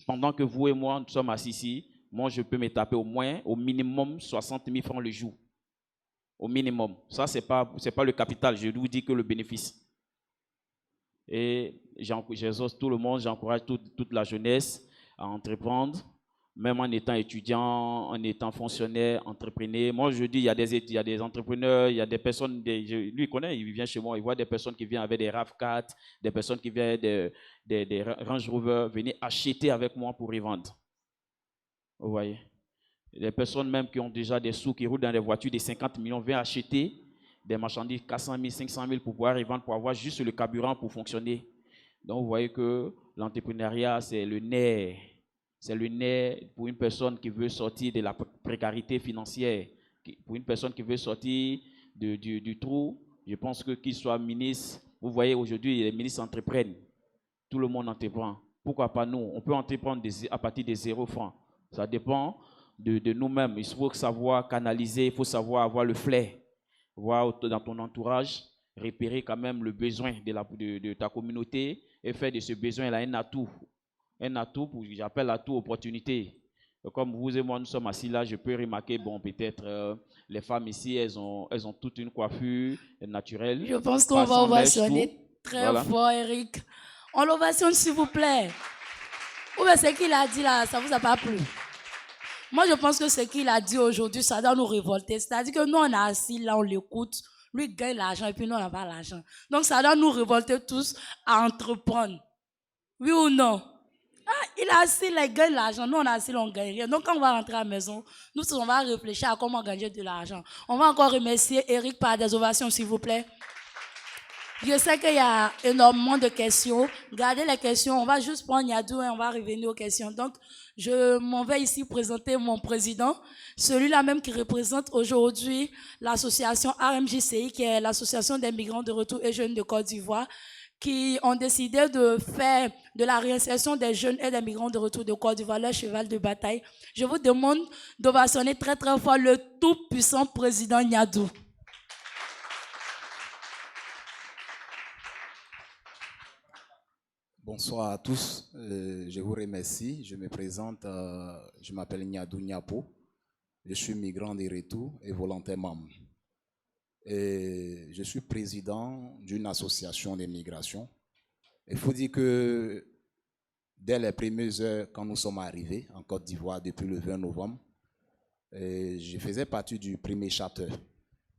Pendant que vous et moi nous sommes assis ici, moi, je peux me taper au minimum 60 000 francs le jour. Au minimum. Ça, ce n'est pas le capital, je vous dis que le bénéfice. Et j'exhorte tout le monde, j'encourage toute la jeunesse à entreprendre, même en étant étudiant, en étant fonctionnaire, entrepreneur. Moi, je dis, il y a des entrepreneurs, il y a des personnes, lui, il connaît, il vient chez moi, il voit des personnes qui viennent avec des RAV4, des personnes qui viennent des Range Rover, venir acheter avec moi pour revendre. Vous voyez? Les personnes même qui ont déjà des sous, qui roulent dans des voitures de 50 millions, viennent acheter des marchandises 400 000, 500 000 pour pouvoir revendre, pour avoir juste le carburant pour fonctionner. Donc, vous voyez que l'entrepreneuriat, c'est le nerf. C'est le nerf pour une personne qui veut sortir de la précarité financière, pour une personne qui veut sortir du trou. Je pense que qu'il soit ministre, vous voyez aujourd'hui, les ministres entreprennent. Tout le monde entreprend. Pourquoi pas nous? On peut entreprendre à partir de 0 francs. Ça dépend de nous-mêmes. Il faut savoir canaliser, il faut savoir avoir le flair. Voir dans ton entourage, repérer quand même le besoin de ta communauté et faire de ce besoin-là un atout. Un atout, j'appelle atout opportunité. comme vous et moi, nous sommes assis là, je peux remarquer, bon, peut-être les femmes ici, elles ont toute une coiffure naturelle. Je pense qu'on pas va sans mèche, ovationner tout. très Voilà. fort, Eric. On l'ovationne, s'il vous plaît. Ou bien ce qu'il a dit là, ça ne vous a pas plu? Moi, je pense que ce qu'il a dit aujourd'hui, ça doit nous révolter. C'est-à-dire que nous, on est assis là, on l'écoute. Lui gagne l'argent et puis nous, on n'a pas l'argent. Donc, ça doit nous révolter tous à entreprendre. Oui ou non? Ah, il est assis là, il gagne l'argent. Nous, on est assis là, on ne gagne rien. Donc, quand on va rentrer à la maison, nous, on va réfléchir à comment gagner de l'argent. On va encore remercier Eric par des ovations, s'il vous plaît. Je sais qu'il y a énormément de questions. Gardez les questions. On va juste prendre Nyadou et on va revenir aux questions. Donc, je m'en vais ici présenter mon président, celui-là même qui représente aujourd'hui l'association RMJCI, qui est l'association des migrants de retour et jeunes de Côte d'Ivoire, qui ont décidé de faire de la réinsertion des jeunes et des migrants de retour de Côte d'Ivoire leur cheval de bataille. Je vous demande d'ovationner très très fort le tout-puissant président Nyadou. Bonsoir à tous, je vous remercie. Je me présente, je m'appelle Nyadou Nyapo, je suis migrant de retour et volontaire membre. Et je suis président d'une association de migration. Il faut dire que dès les premières heures, quand nous sommes arrivés en Côte d'Ivoire depuis le 20 novembre, je faisais partie du premier chapter.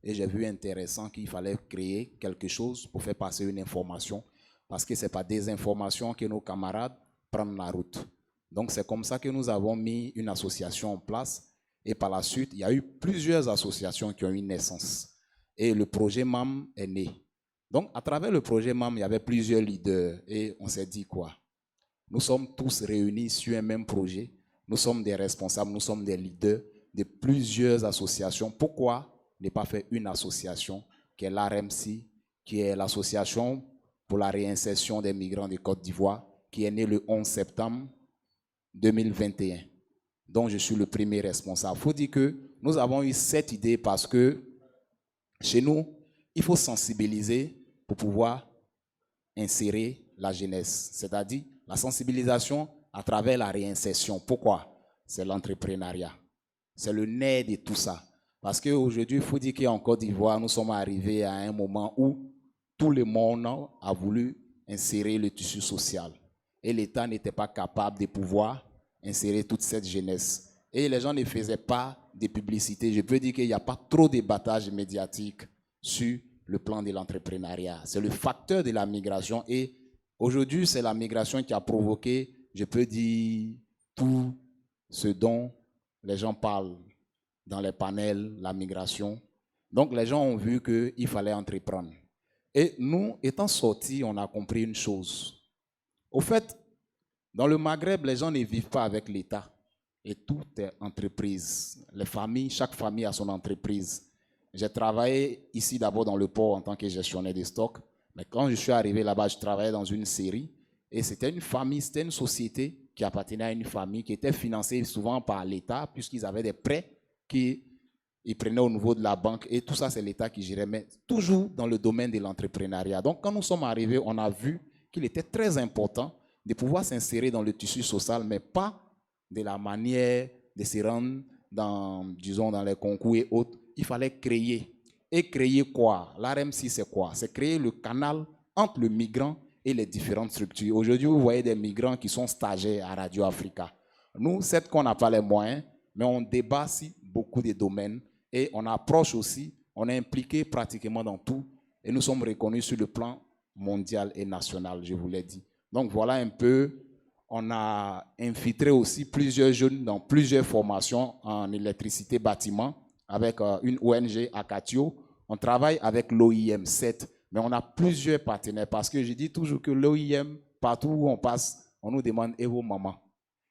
Et j'ai vu intéressant qu'il fallait créer quelque chose pour faire passer une information, parce que ce n'est pas des informations que nos camarades prennent la route. Donc c'est comme ça que nous avons mis une association en place. Et par la suite, il y a eu plusieurs associations qui ont eu naissance. Et le projet MAM est né. Donc à travers le projet MAM, il y avait plusieurs leaders. Et on s'est dit quoi? Nous sommes tous réunis sur un même projet. Nous sommes des responsables, nous sommes des leaders de plusieurs associations. Pourquoi ne pas faire une association qui est l'ARMC, qui est l'association pour la réinsertion des migrants de Côte d'Ivoire, qui est né le 11 septembre 2021, dont je suis le premier responsable. Il faut dire que nous avons eu cette idée parce que chez nous, il faut sensibiliser pour pouvoir insérer la jeunesse, c'est-à-dire la sensibilisation à travers la réinsertion. Pourquoi? C'est l'entrepreneuriat. C'est le nerf de tout ça. Parce qu'aujourd'hui, il faut dire qu'en Côte d'Ivoire, nous sommes arrivés à un moment où tout le monde a voulu insérer le tissu social. Et l'État n'était pas capable de pouvoir insérer toute cette jeunesse. Et les gens ne faisaient pas de publicité. Je peux dire qu'il n'y a pas trop de battage médiatique sur le plan de l'entrepreneuriat. C'est le facteur de la migration. Et aujourd'hui, c'est la migration qui a provoqué, je peux dire, tout ce dont les gens parlent dans les panels, la migration. Donc, les gens ont vu qu'il fallait entreprendre. Et nous, étant sortis, on a compris une chose. Au fait, dans le Maghreb, les gens ne vivent pas avec l'État. Et tout est entreprise. Les familles, chaque famille a son entreprise. J'ai travaillé ici d'abord dans le port en tant que gestionnaire des stocks. Mais quand je suis arrivé là-bas, je travaillais dans une série. Et c'était une famille, c'était une société qui appartenait à une famille qui était financée souvent par l'État, puisqu'ils avaient des prêts qu'ils prenaient au niveau de la banque. Et tout ça, c'est l'État qui gérait, mais toujours dans le domaine de l'entrepreneuriat. Donc, quand nous sommes arrivés, on a vu qu'il était très important de pouvoir s'insérer dans le tissu social, mais pas de la manière de se rendre dans, disons, dans les concours et autres. Il fallait créer. Et créer quoi? L'RMC, c'est quoi? C'est créer le canal entre le migrant et les différentes structures. Aujourd'hui, vous voyez des migrants qui sont stagiaires à Radio Africa. Nous, c'est qu'on n'a pas les moyens, mais on débat sur beaucoup de domaines et on approche aussi, on est impliqué pratiquement dans tout et nous sommes reconnus sur le plan mondial et national, je vous l'ai dit. Donc voilà un peu, on a infiltré aussi plusieurs jeunes dans plusieurs formations en électricité bâtiment avec une ONG Acatio. On travaille avec l'OIM 7, mais on a plusieurs partenaires parce que je dis toujours que l'OIM, partout où on passe, on nous demande « et vos mamans ?»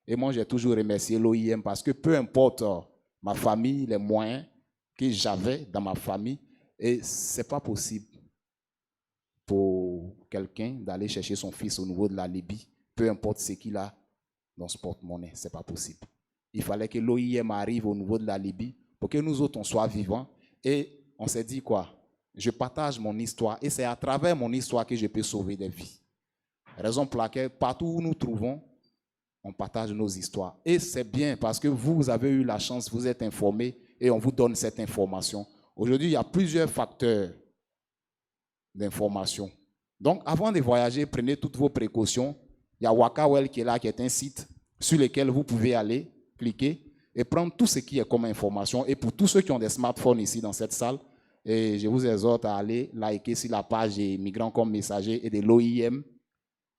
Et moi, j'ai toujours remercié l'OIM parce que peu importe ma famille, les moyens que j'avais dans ma famille, et ce n'est pas possible pour quelqu'un d'aller chercher son fils au niveau de la Libye, peu importe ce qu'il a dans ce porte-monnaie, ce n'est pas possible. Il fallait que l'OIM arrive au niveau de la Libye pour que nous autres, on soit vivants. Et on s'est dit quoi? Je partage mon histoire et c'est à travers mon histoire que je peux sauver des vies. Raison pour laquelle, partout où nous trouvons, on partage nos histoires. Et c'est bien parce que vous avez eu la chance, vous êtes informés et on vous donne cette information. Aujourd'hui, il y a plusieurs facteurs d'information. Donc, avant de voyager, prenez toutes vos précautions. Il y a Wakawell qui est là, qui est un site sur lequel vous pouvez aller, cliquer et prendre tout ce qui est comme information. Et pour tous ceux qui ont des smartphones ici dans cette salle, et je vous exhorte à aller liker sur la page des Migrants comme messagers et de l'OIM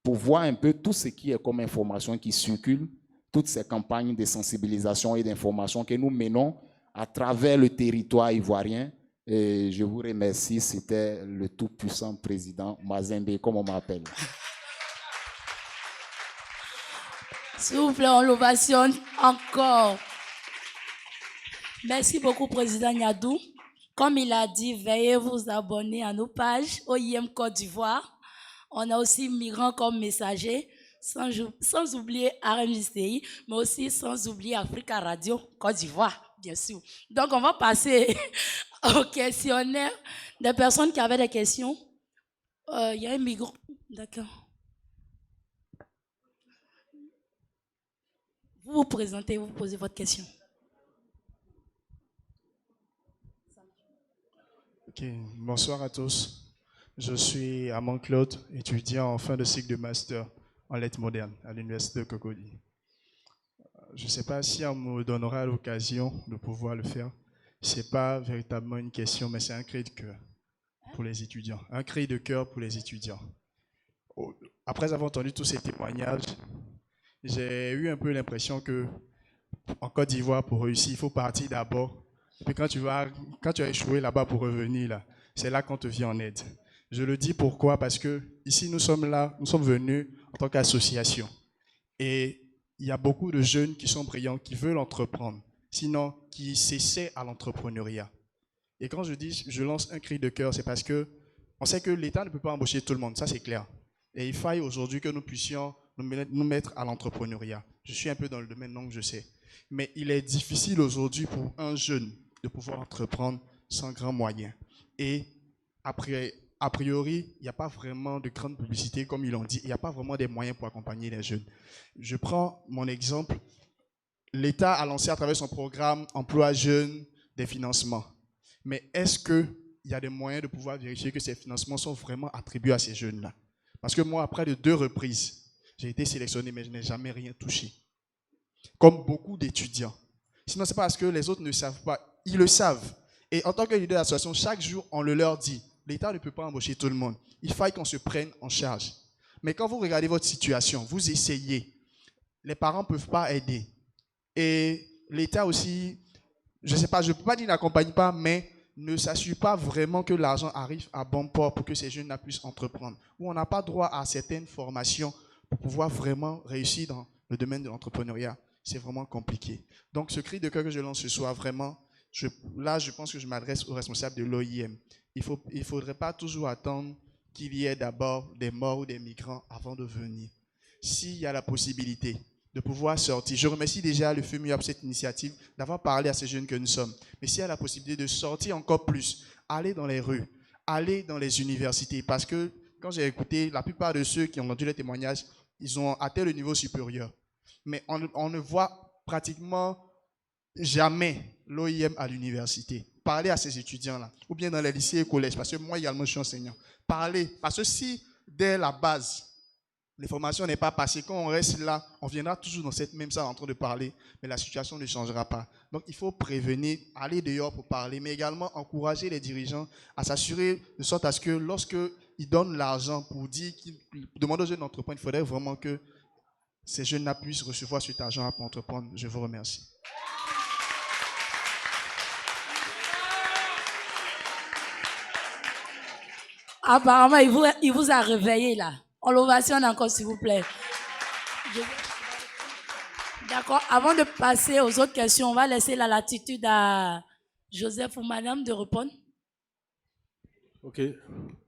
pour voir un peu tout ce qui est comme information qui circule, toutes ces campagnes de sensibilisation et d'information que nous menons à travers le territoire ivoirien. Et je vous remercie, c'était le tout-puissant président Mazembe, comme on m'appelle. S'il vous plaît, on l'ovationne encore. Merci beaucoup, Président Nyadou. Comme il a dit, veuillez vous abonner à nos pages OIM Côte d'Ivoire. On a aussi Migrants comme messagers, sans oublier RMJCI, mais aussi sans oublier Africa Radio Côte d'Ivoire, bien sûr. Donc, on va passer au questionnaire des personnes qui avaient des questions. Il y a un migrant. D'accord. Vous vous présentez, vous posez votre question. Ok, bonsoir à tous. Je suis Amand Claude, étudiant en fin de cycle de master en lettres modernes à l'université de Cocody. Je ne sais pas si on me donnera l'occasion de pouvoir le faire. Ce n'est pas véritablement une question, mais c'est un cri de cœur pour les étudiants. Un cri de cœur pour les étudiants. Après avoir entendu tous ces témoignages, j'ai eu un peu l'impression que en Côte d'Ivoire, pour réussir, il faut partir d'abord. Puis quand tu as échoué là-bas pour revenir, là, c'est là qu'on te vient en aide. Je le dis pourquoi? Parce que ici, nous sommes venus en tant qu'association. Et il y a beaucoup de jeunes qui sont brillants, qui veulent entreprendre, sinon qui s'essaient à l'entrepreneuriat. Et quand je dis, je lance un cri de cœur, c'est parce que on sait que l'État ne peut pas embaucher tout le monde, ça c'est clair. Et il faille aujourd'hui que nous puissions nous mettre à l'entrepreneuriat. Je suis un peu dans le domaine, donc je sais. Mais il est difficile aujourd'hui pour un jeune de pouvoir entreprendre sans grands moyens. Et après, a priori, il n'y a pas vraiment de grande publicité, comme ils l'ont dit. Il n'y a pas vraiment des moyens pour accompagner les jeunes. Je prends mon exemple. L'État a lancé à travers son programme Emploi Jeunes des financements. Mais est-ce qu'il y a des moyens de pouvoir vérifier que ces financements sont vraiment attribués à ces jeunes-là? Parce que moi, après de 2 reprises, j'ai été sélectionné, mais je n'ai jamais rien touché. Comme beaucoup d'étudiants. Sinon, c'est parce que les autres ne savent pas. Ils le savent. Et en tant que leader d'association, chaque jour, on le leur dit. L'État ne peut pas embaucher tout le monde. Il faut qu'on se prenne en charge. Mais quand vous regardez votre situation, vous essayez. Les parents ne peuvent pas aider. Et l'État aussi, je ne sais pas, je ne peux pas dire n'accompagne pas, mais ne s'assure pas vraiment que l'argent arrive à bon port pour que ces jeunes puissent entreprendre. Ou on n'a pas droit à certaines formations pour pouvoir vraiment réussir dans le domaine de l'entrepreneuriat. C'est vraiment compliqué. Donc, ce cri de cœur que je lance ce soir, vraiment, là, je pense que je m'adresse aux responsables de l'OIM. Il ne faudrait pas toujours attendre qu'il y ait d'abord des morts ou des migrants avant de venir. S'il y a la possibilité de pouvoir sortir, je remercie déjà le FEMUA pour cette initiative, d'avoir parlé à ces jeunes que nous sommes. Mais s'il y a la possibilité de sortir encore plus, aller dans les rues, aller dans les universités, parce que quand j'ai écouté, la plupart de ceux qui ont entendu les témoignages, ils ont atteint le niveau supérieur. Mais on ne voit pratiquement jamais l'OIM à l'université. Parler à ces étudiants-là, ou bien dans les lycées et collèges, parce que moi également je suis enseignant. Parler, parce que si dès la base, l'information n'est pas passée, quand on reste là, on viendra toujours dans cette même salle en train de parler, mais la situation ne changera pas. Donc il faut prévenir, aller dehors pour parler, mais également encourager les dirigeants à s'assurer de sorte à ce que lorsqu'ils donnent l'argent pour dire qu'ils demandent aux jeunes d'entreprendre, il faudrait vraiment que ces jeunes-là puissent recevoir cet argent pour entreprendre. Je vous remercie. Apparemment, il vous a réveillé là. On l'ovationne encore, s'il vous plaît. D'accord. Avant de passer aux autres questions, on va laisser la latitude à Joseph ou madame de répondre. Ok.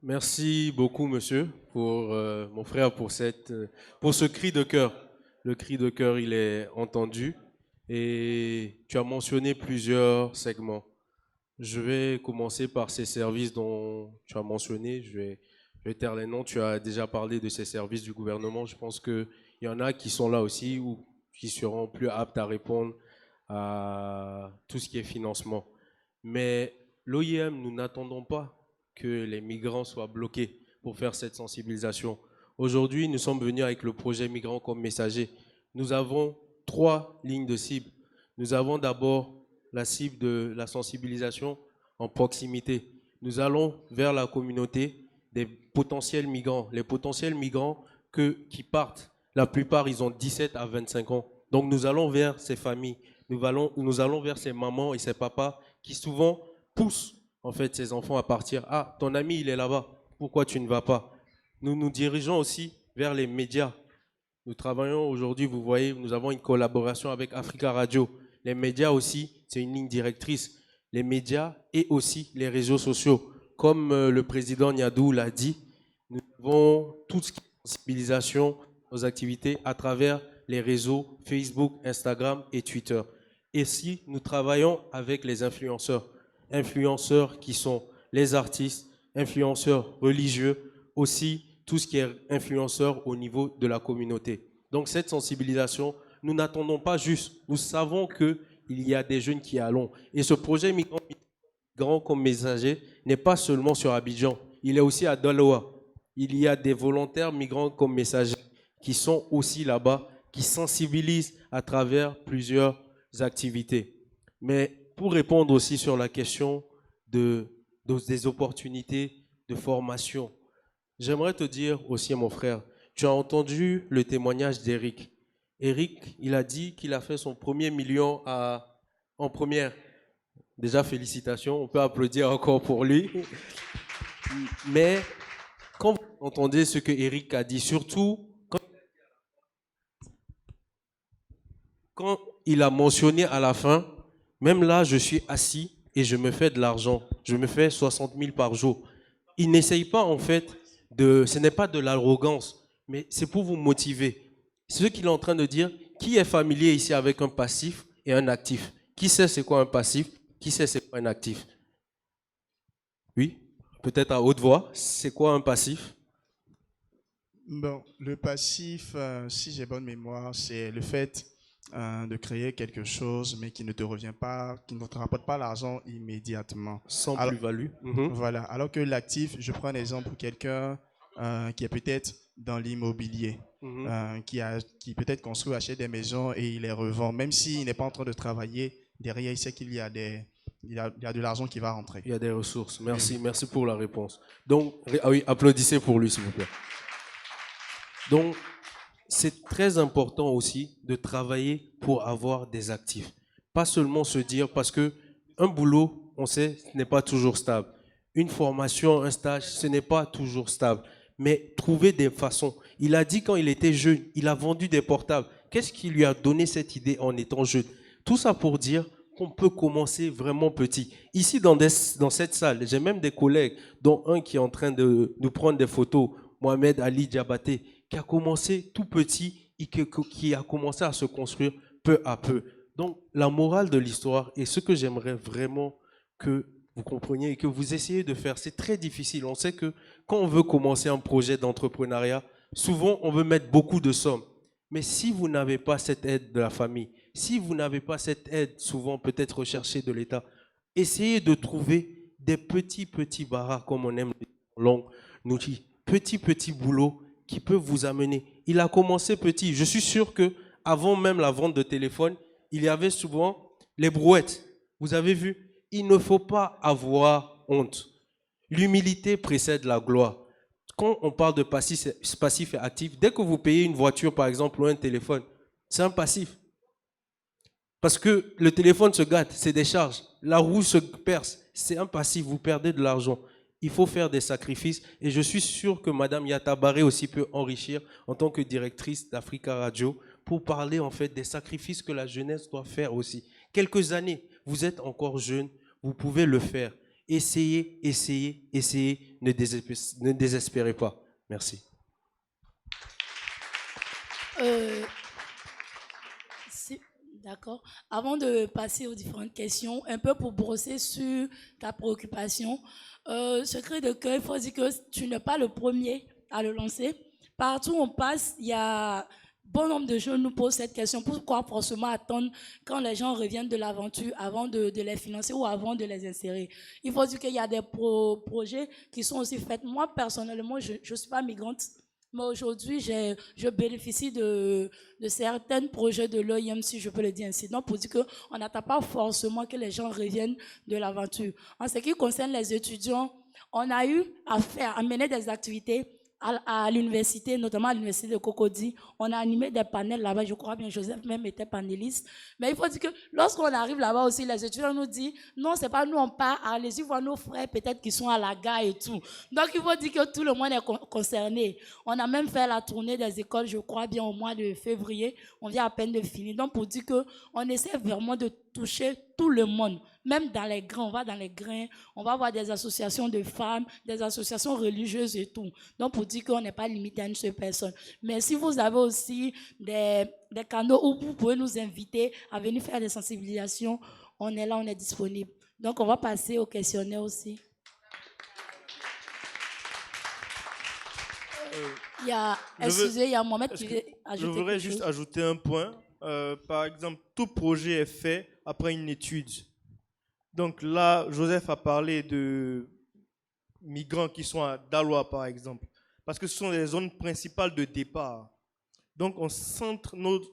Merci beaucoup, monsieur, pour mon frère, pour ce cri de cœur. Le cri de cœur, il est entendu. Et tu as mentionné plusieurs segments. Je vais commencer par ces services dont tu as mentionné. Je vais taire les noms. Tu as déjà parlé de ces services du gouvernement. Je pense qu'il y en a qui sont là aussi, ou qui seront plus aptes à répondre à tout ce qui est financement. Mais l'OIM, nous n'attendons pas que les migrants soient bloqués pour faire cette sensibilisation. Aujourd'hui, nous sommes venus avec le projet Migrants comme messagers. Nous avons 3 lignes de cible. Nous avons d'abord la cible de la sensibilisation en proximité. Nous allons vers la communauté des potentiels migrants. Les potentiels migrants qui partent, la plupart, ils ont 17 à 25 ans. Donc nous allons vers ces familles, nous allons vers ces mamans et ces papas qui souvent poussent en fait ces enfants à partir. Ah, ton ami, il est là-bas, pourquoi tu ne vas pas? Nous nous dirigeons aussi vers les médias. Nous travaillons aujourd'hui, vous voyez, nous avons une collaboration avec Africa Radio. Les médias aussi, c'est une ligne directrice. Les médias et aussi les réseaux sociaux. Comme le président Niadou l'a dit, nous avons tout ce qui est sensibilisation, nos activités à travers les réseaux Facebook, Instagram et Twitter. Et si nous travaillons avec les influenceurs qui sont les artistes, influenceurs religieux, aussi tout ce qui est influenceurs au niveau de la communauté. Donc cette sensibilisation, nous n'attendons pas juste, nous savons qu'il y a des jeunes qui allons. Et ce projet Migrants comme messager n'est pas seulement sur Abidjan, il est aussi à Daloa. Il y a des volontaires migrants comme messagers qui sont aussi là-bas, qui sensibilisent à travers plusieurs activités. Mais pour répondre aussi sur la question des opportunités de formation, j'aimerais te dire aussi, mon frère, tu as entendu le témoignage d'Éric. Éric, il a dit qu'il a fait son premier million en première. Déjà, félicitations, on peut applaudir encore pour lui. Mais quand vous entendez ce que Éric a dit, surtout quand il a mentionné à la fin, même là, je suis assis et je me fais de l'argent. Je me fais 60 000 par jour. Il n'essaye pas, en fait, ce n'est pas de l'arrogance, mais c'est pour vous motiver. C'est ce qu'il est en train de dire. Qui est familier ici avec un passif et un actif? Qui sait c'est quoi un passif? Qui sait c'est quoi un actif? Oui, peut-être à haute voix. C'est quoi un passif? Bon, le passif, si j'ai bonne mémoire, c'est le fait de créer quelque chose, mais qui ne te revient pas, qui ne te rapporte pas l'argent immédiatement. Sans plus-value. Voilà. Alors que l'actif, je prends un exemple pour quelqu'un qui est peut-être dans l'immobilier, qui peut-être construit, achète des maisons et il les revend. Même s'il n'est pas en train de travailler, derrière, il sait qu'il y a de l'argent qui va rentrer. Il y a des ressources. Merci, merci pour la réponse. Donc, ah oui, applaudissez pour lui, s'il vous plaît. Donc, c'est très important aussi de travailler pour avoir des actifs. Pas seulement se dire, parce que un boulot, on sait, ce n'est pas toujours stable. Une formation, un stage, ce n'est pas toujours stable. Mais trouver des façons. Il a dit quand il était jeune, il a vendu des portables. Qu'est-ce qui lui a donné cette idée en étant jeune? Tout ça pour dire qu'on peut commencer vraiment petit. Ici, dans cette salle, j'ai même des collègues, dont un qui est en train de nous prendre des photos, Mohamed Ali Diabaté, qui a commencé tout petit et qui a commencé à se construire peu à peu. Donc, la morale de l'histoire, et ce que j'aimerais vraiment que vous compreniez et que vous essayez de faire, c'est très difficile. On sait que quand on veut commencer un projet d'entrepreneuriat, souvent, on veut mettre beaucoup de sommes. Mais si vous n'avez pas cette aide de la famille, si vous n'avez pas cette aide, souvent peut-être recherchée de l'État, essayez de trouver des petits barras, comme on aime nous dit, petits boulots qui peuvent vous amener. Il a commencé petit. Je suis sûr qu'avant même la vente de téléphone, il y avait souvent les brouettes. Vous avez vu? Il ne faut pas avoir honte. L'humilité précède la gloire. Quand on parle de passif et actif, dès que vous payez une voiture, par exemple, ou un téléphone, c'est un passif. Parce que le téléphone se gâte, c'est des charges. La roue se perce, c'est un passif, vous perdez de l'argent. Il faut faire des sacrifices et je suis sûr que Mme Yatabaré aussi peut enrichir en tant que directrice d'Africa Radio pour parler en fait des sacrifices que la jeunesse doit faire aussi. Quelques années, vous êtes encore jeune, vous pouvez le faire. Essayez, ne désespérez pas. Merci. D'accord. Avant de passer aux différentes questions, un peu pour brosser sur ta préoccupation, Secret de cœur, il faut dire que tu n'es pas le premier à le lancer. Partout où on passe, il y a bon nombre de jeunes nous posent cette question. Pourquoi forcément attendre quand les gens reviennent de l'aventure avant de les financer ou avant de les insérer? Il faut dire qu'il y a des projets qui sont aussi faits. Moi, personnellement, je ne suis pas migrante, mais aujourd'hui, je bénéficie de certains projets de l'OIM, si je peux le dire ainsi. Donc, pour dire qu'on n'attend pas forcément que les gens reviennent de l'aventure. En ce qui concerne les étudiants, on a eu à mener des activités à l'université, notamment à l'université de Cocody. On a animé des panels là-bas, je crois bien Joseph même était panéliste. Mais il faut dire que lorsqu'on arrive là-bas aussi, les étudiants nous disent, non, c'est pas nous, on part, allez-y voir nos frères peut-être qui sont à la gare et tout. Donc il faut dire que tout le monde est concerné. On a même fait la tournée des écoles, je crois bien au mois de février, on vient à peine de finir. Donc pour dire qu'on essaie vraiment de toucher tout le monde, même dans les grains, on va dans les grains, on va voir des associations de femmes, des associations religieuses et tout. Donc pour dire qu'on n'est pas limité à une seule personne. Mais si vous avez aussi des canaux où vous pouvez nous inviter à venir faire des sensibilisations, on est là, on est disponible. Donc on va passer au questionnaire aussi. Il y a Mohamed qui veut ajouter. Je voudrais juste ajouter un point. Par exemple, tout projet est fait après une étude. Donc là, Joseph a parlé de migrants qui sont à Daloa, par exemple, parce que ce sont les zones principales de départ. Donc on centre notre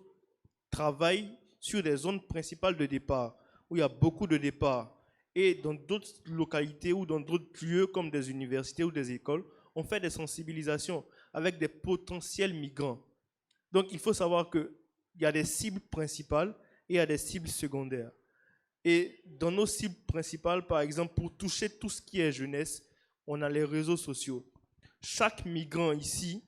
travail sur les zones principales de départ, où il y a beaucoup de départs. Et dans d'autres localités ou dans d'autres lieux, comme des universités ou des écoles, on fait des sensibilisations avec des potentiels migrants. Donc il faut savoir qu'il y a des cibles principales et il y a des cibles secondaires. Et dans nos cibles principales, par exemple, pour toucher tout ce qui est jeunesse, on a les réseaux sociaux. Chaque migrant ici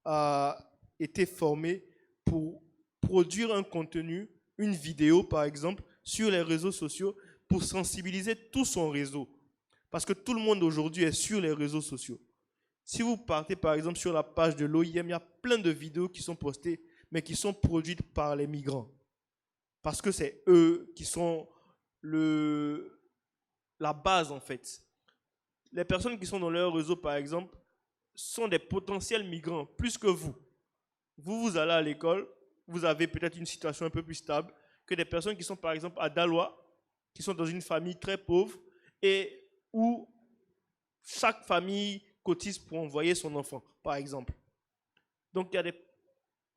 a été formé pour produire un contenu, une vidéo par exemple, sur les réseaux sociaux pour sensibiliser tout son réseau. Parce que tout le monde aujourd'hui est sur les réseaux sociaux. Si vous partez par exemple sur la page de l'OIM, il y a plein de vidéos qui sont postées, mais qui sont produites par les migrants. Parce que c'est eux qui sont la base en fait. Les personnes qui sont dans leur réseau par exemple sont des potentiels migrants plus que vous. Vous allez à l'école, vous avez peut-être une situation un peu plus stable que des personnes qui sont par exemple à Daloa, qui sont dans une famille très pauvre et où chaque famille cotise pour envoyer son enfant par exemple. Donc il y a des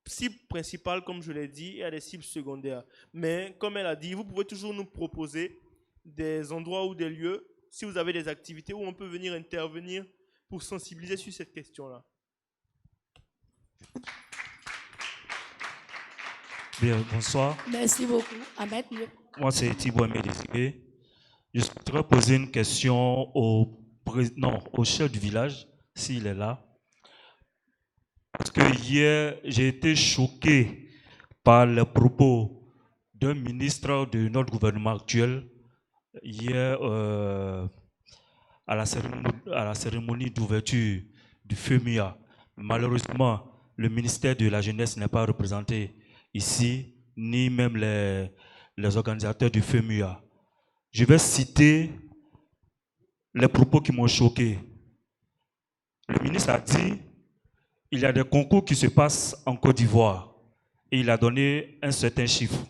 cibles principales, comme je l'ai dit, et il y a des cibles secondaires. Mais comme elle a dit, vous pouvez toujours nous proposer des endroits ou des lieux, si vous avez des activités où on peut venir intervenir pour sensibiliser sur cette question-là. Bien, bonsoir. Merci beaucoup. Ahmed. Moi, c'est Thibaut Médésiré. Je souhaiterais poser une question au chef du village, s'il est là. Parce que hier, j'ai été choqué par les propos d'un ministre de notre gouvernement actuel, hier à la cérémonie d'ouverture du FEMIA. Malheureusement, le ministère de la Jeunesse n'est pas représenté ici, ni même les organisateurs du FEMIA. Je vais citer les propos qui m'ont choqué. Le ministre a dit il y a des concours qui se passent en Côte d'Ivoire et il a donné un certain chiffre.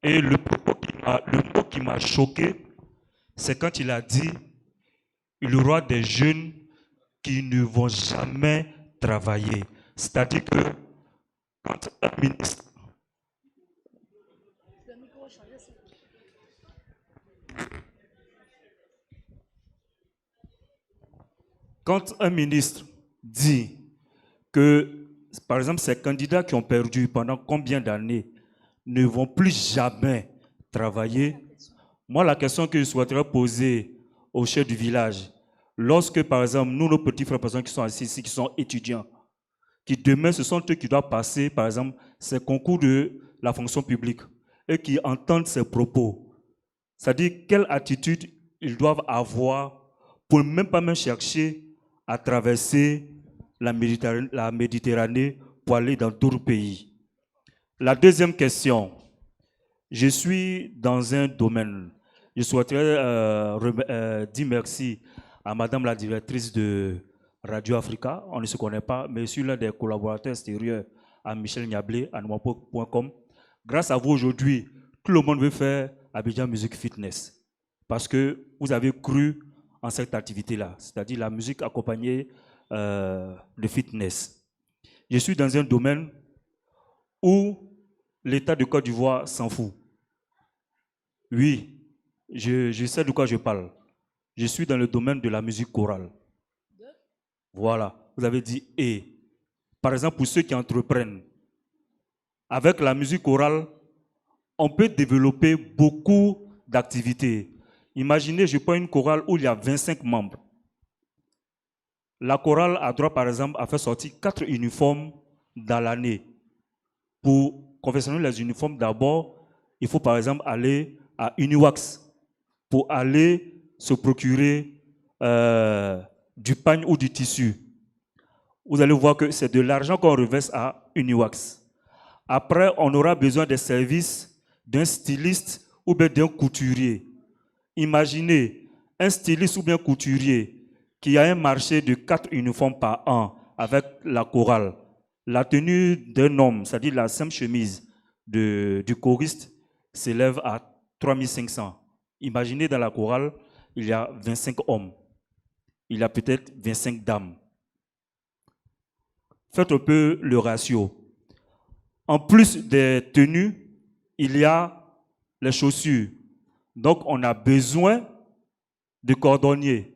Et le mot qui m'a choqué, c'est quand il a dit il y aura des jeunes qui ne vont jamais travailler. C'est-à-dire que quand un ministre... Quand un ministre dit que, par exemple, ces candidats qui ont perdu pendant combien d'années ne vont plus jamais travailler, moi, la question que je souhaiterais poser au chef du village, lorsque, par exemple, nous, nos petits frères, personnes qui sont assis ici, qui sont étudiants, qui demain, ce sont eux qui doivent passer, par exemple, ces concours de la fonction publique, et qui entendent ces propos, c'est-à-dire quelle attitude ils doivent avoir pour même pas même chercher à traverser la Méditerranée pour aller dans d'autres pays. La deuxième question, je suis dans un domaine, je souhaiterais dire merci à Madame la directrice de Radio Africa, on ne se connaît pas, mais je suis l'un des collaborateurs extérieurs à Michel Niablé, à nomapo.com. Grâce à vous aujourd'hui, tout le monde veut faire Abidjan Music Fitness parce que vous avez cru en cette activité-là, c'est-à-dire la musique accompagnée de fitness. Je suis dans un domaine où l'État de Côte d'Ivoire s'en fout. Oui, je sais de quoi je parle. Je suis dans le domaine de la musique chorale. Voilà, vous avez dit « et ». Par exemple, pour ceux qui entreprennent, avec la musique chorale, on peut développer beaucoup d'activités. Imaginez, je prends une chorale où il y a 25 membres. La chorale a droit, par exemple, à faire sortir 4 uniformes dans l'année. Pour confectionner les uniformes, d'abord, il faut, par exemple, aller à Uniwax pour aller se procurer du pagne ou du tissu. Vous allez voir que c'est de l'argent qu'on reverse à Uniwax. Après, on aura besoin des services d'un styliste ou bien d'un couturier. Imaginez un styliste ou bien couturier qui a un marché de 4 uniformes par an avec la chorale. La tenue d'un homme, c'est-à-dire la simple chemise du choriste, s'élève à 3500. Imaginez dans la chorale, il y a 25 hommes. Il y a peut-être 25 dames. Faites un peu le ratio. En plus des tenues, il y a les chaussures. Donc, on a besoin de cordonniers.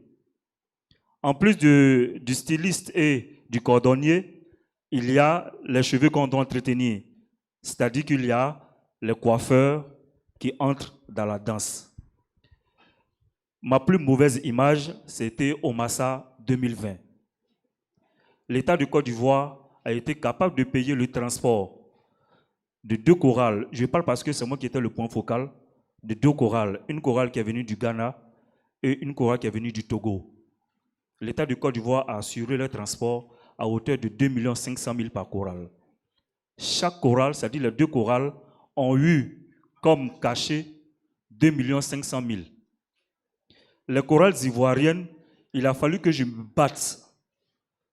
En plus du styliste et du cordonnier, il y a les cheveux qu'on doit entretenir. C'est-à-dire qu'il y a les coiffeurs qui entrent dans la danse. Ma plus mauvaise image, c'était au Massa 2020. L'État de Côte d'Ivoire a été capable de payer le transport de 2 chorales. Je parle parce que c'est moi qui étais le point focal de 2 chorales. Une chorale qui est venue du Ghana et une chorale qui est venue du Togo. L'État de Côte d'Ivoire a assuré le transport à hauteur de 2 500 000 par chorale. Chaque chorale, c'est-à-dire les 2 chorales, ont eu comme cachet 2 500 000. Les chorales ivoiriennes, il a fallu que je me batte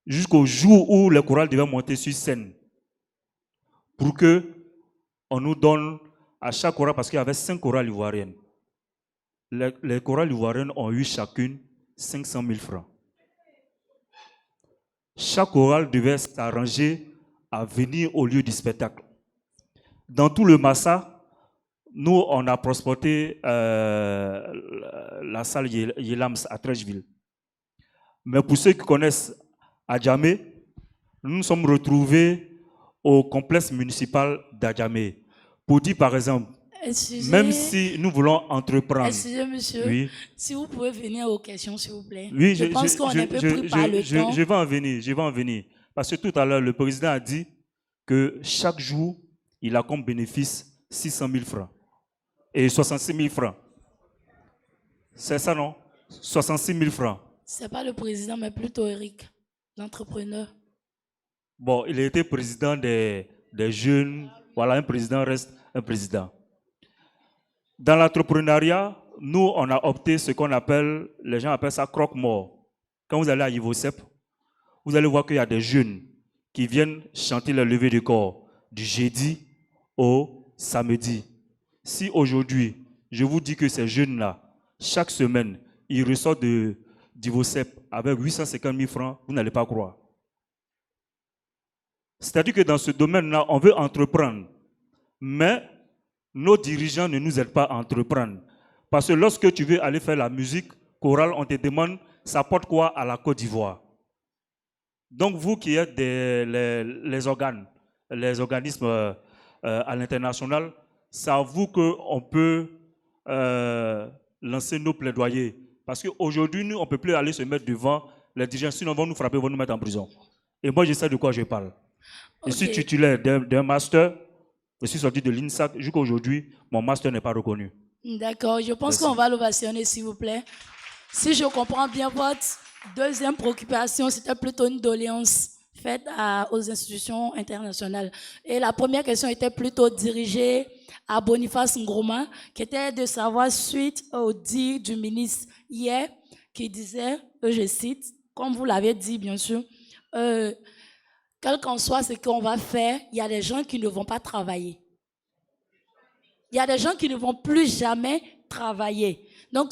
jusqu'au jour où les chorales devaient monter sur scène pour qu'on nous donne à chaque chorale, parce qu'il y avait 5 chorales ivoiriennes. Les chorales ivoiriennes ont eu chacune 500 000 francs. Chaque chorale devait s'arranger à venir au lieu du spectacle. Dans tout le Massa, nous, on a transporté la salle Yelams à Trècheville. Mais pour ceux qui connaissent Adjamé, nous nous sommes retrouvés au complexe municipal d'Adjamé. Pour dire, par exemple, même si nous voulons entreprendre... Excusez, monsieur, oui. Si vous pouvez venir aux questions, s'il vous plaît. Oui, je pense qu'on est un peu pris par le temps. Je vais en venir. Parce que tout à l'heure, le président a dit que chaque jour, il a comme bénéfice 600 000 francs et 66 000 francs. C'est ça, non? 66 000 francs. Ce n'est pas le président, mais plutôt Eric, l'entrepreneur. Bon, il a été président des jeunes. Voilà, un président reste un président. Dans l'entrepreneuriat, nous, on a opté ce qu'on appelle, les gens appellent ça croque-mort. Quand vous allez à Ivosep, vous allez voir qu'il y a des jeunes qui viennent chanter le lever du corps du jeudi au samedi. Si aujourd'hui, je vous dis que ces jeunes-là, chaque semaine, ils ressortent d'Ivosep avec 850 000 francs, vous n'allez pas croire. C'est-à-dire que dans ce domaine-là, on veut entreprendre. Mais nos dirigeants ne nous aident pas à entreprendre. Parce que lorsque tu veux aller faire la musique chorale, on te demande, ça porte quoi à la Côte d'Ivoire? Donc vous qui êtes les organismes à l'international, c'est à vous qu'on peut lancer nos plaidoyers. Parce qu'aujourd'hui, nous, on ne peut plus aller se mettre devant les dirigeants, sinon ils vont nous frapper, ils vont nous mettre en prison. Et moi, je sais de quoi je parle. Okay. Je suis titulaire d'un master, je suis sorti de l'INSAC, jusqu'à aujourd'hui, mon master n'est pas reconnu. D'accord, je pense qu'on va l'ovationner, s'il vous plaît. Si je comprends bien, votre deuxième préoccupation, c'était plutôt une doléance faite aux institutions internationales. Et la première question était plutôt dirigée à Boniface Ngroma, qui était de savoir, suite au dit du ministre hier, qui disait, je cite, comme vous l'avez dit bien sûr, quel qu'en soit ce qu'on va faire, il y a des gens qui ne vont pas travailler. Il y a des gens qui ne vont plus jamais travailler. Donc,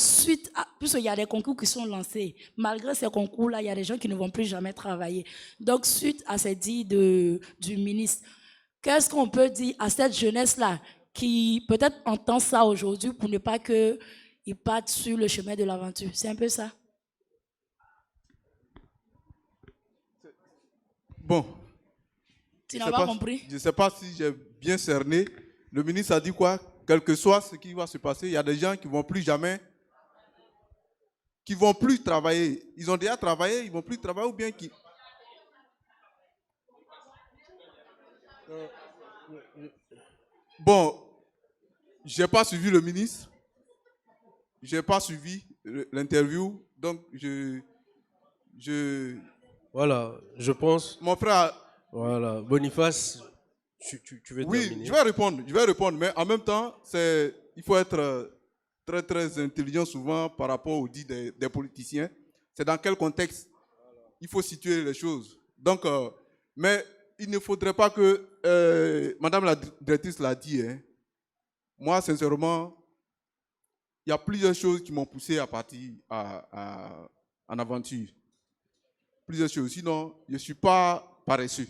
puisqu'il y a des concours qui sont lancés, malgré ces concours-là, il y a des gens qui ne vont plus jamais travailler. Donc, suite à ces dits du ministre, qu'est-ce qu'on peut dire à cette jeunesse-là qui peut-être entend ça aujourd'hui pour ne pas qu'ils partent sur le chemin de l'aventure? C'est un peu ça. Bon. Tu n'as pas compris? Je ne sais pas si j'ai bien cerné. Le ministre a dit quoi? Quel que soit ce qui va se passer, il y a des gens qui ne vont plus jamais, qui ne vont plus travailler. Ils ont déjà travaillé, ils ne vont plus travailler ou bien qui... Bon, je n'ai pas suivi le ministre. Je n'ai pas suivi l'interview. Donc, Voilà, je pense... Mon frère... Voilà, Boniface, tu veux terminer? Oui, je vais répondre, mais en même temps, il faut être très, très intelligent souvent par rapport aux dits des politiciens. C'est dans quel contexte il faut situer les choses. Donc, mais il ne faudrait pas que, Madame la directrice l'a dit, hein, moi, sincèrement, il y a plusieurs choses qui m'ont poussé à partir en aventure. Plusieurs choses. Sinon, je ne suis pas paresseux.